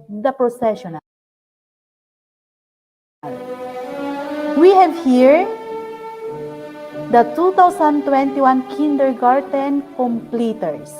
the processional. We have here the 2021 kindergarten completers.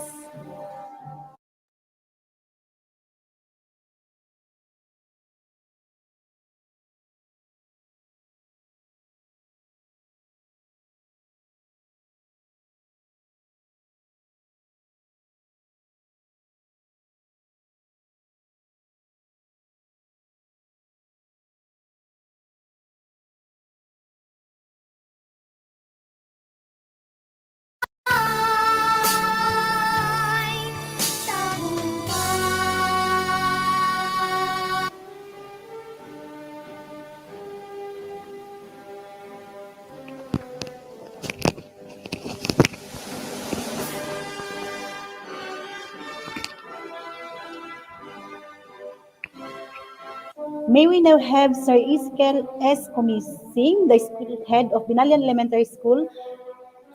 May we now have Sir Iskel S. Kumising, the school head of Binalian Elementary School,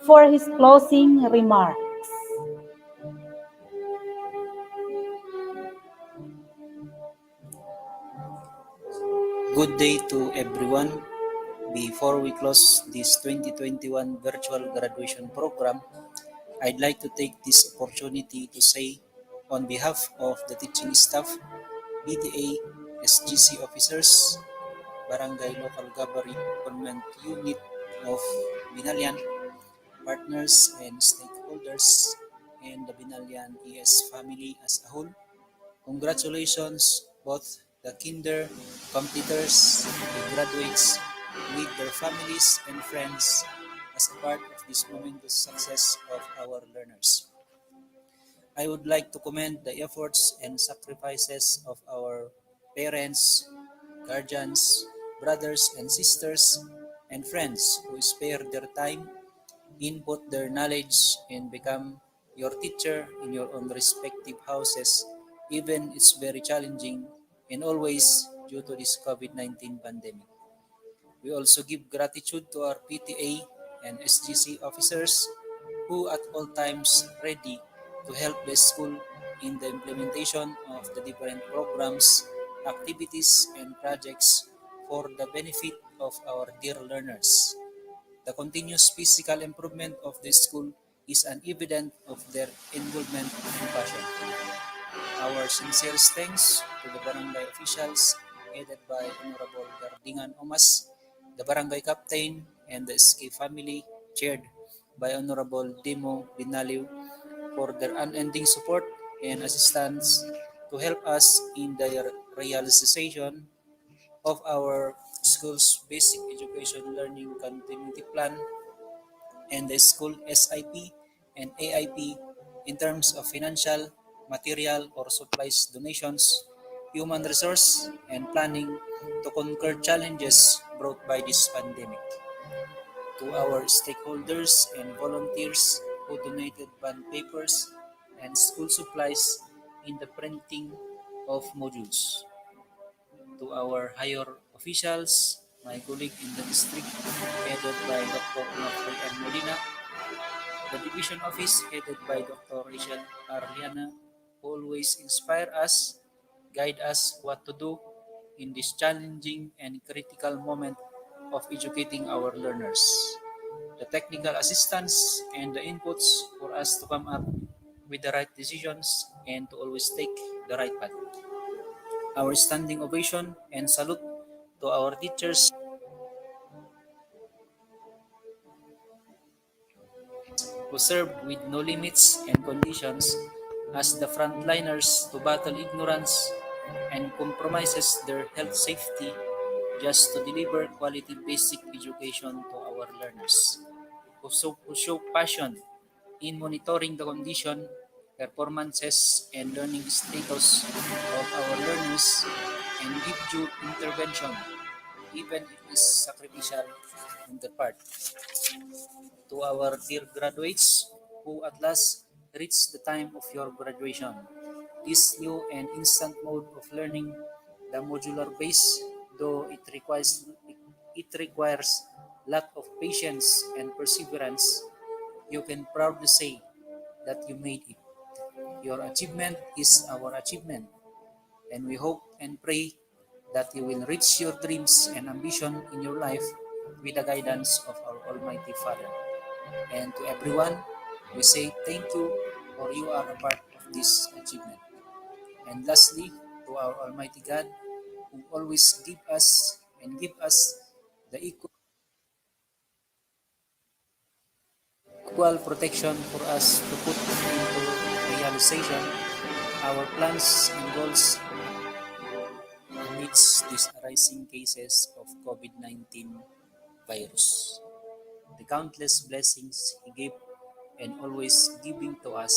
for his closing remarks. Good day to everyone. Before we close this 2021 virtual graduation program, I'd like to take this opportunity to say, on behalf of the teaching staff, PTA, SGC officers, Barangay Local Government Unit of Binalian, partners and stakeholders, and the Binalian ES family as a whole, congratulations both the kinder completers and graduates with their families and friends as a part of this momentous success of our learners. I would like to commend the efforts and sacrifices of our parents, guardians, brothers and sisters, and friends who spare their time, input their knowledge, and become your teacher in your own respective houses, even it's very challenging and always due to this COVID-19 pandemic. We also give gratitude to our PTA and SGC officers who at all times ready to help the school in the implementation of the different programs, activities, and projects for the benefit of our dear learners. The continuous physical improvement of the school is an evidence of their involvement and passion. Our sincerest thanks to the barangay officials headed by Honorable Gardingan Omas, the barangay captain, and the SK family chaired by Honorable Dimo Binaliw for their unending support and assistance to help us in the realization of our school's basic education learning continuity plan and the school SIP and AIP in terms of financial, material, or supplies donations, human resource, and planning to conquer challenges brought by this pandemic. To our stakeholders and volunteers who donated bond papers and school supplies in the printing of modules. To our higher officials, my colleague in the district headed by Dr. Onofre M. Molina, the division office headed by Dr. Rachel Arliana always inspire us, guide us what to do in this challenging and critical moment of educating our learners. The technical assistance and the inputs for us to come up with the right decisions and to always take the right path. Our standing ovation and salute to our teachers who served with no limits and conditions as the frontliners to battle ignorance and compromises their health safety just to deliver quality basic education to our learners. Who show passion in monitoring the condition, performances, and learning status of our learners and give due intervention, even if it is sacrificial on their part. To our dear graduates who at last reach the time of your graduation. This new and instant mode of learning, the modular base, though it requires lot of patience and perseverance, you can proudly say that you made it. Your achievement is our achievement, and we hope and pray that you will reach your dreams and ambition in your life with the guidance of our Almighty Father. And to everyone, we say thank you, for you are a part of this achievement. And lastly, to our Almighty God, who always give us the equal protection for us to put into realization our plans and goals amidst these arising cases of COVID-19 virus. The countless blessings He gave and always giving to us,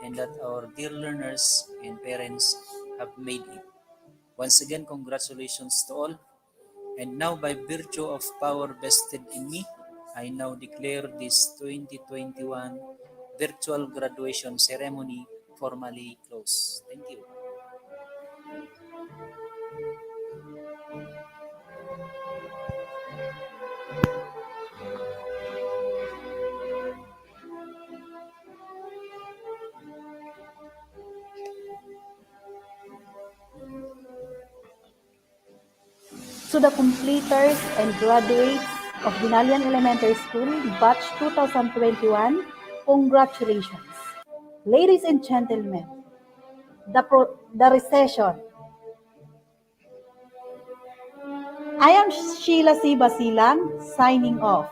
and that our dear learners and parents have made it. Once again, congratulations to all. And now, by virtue of power vested in me, I now declare this 2021 virtual graduation ceremony formally closed. Thank you. To the completers and graduates of Binalian Elementary School, Batch 2021, congratulations. Ladies and gentlemen, the recession. I am Sheila C. Basilan, signing off.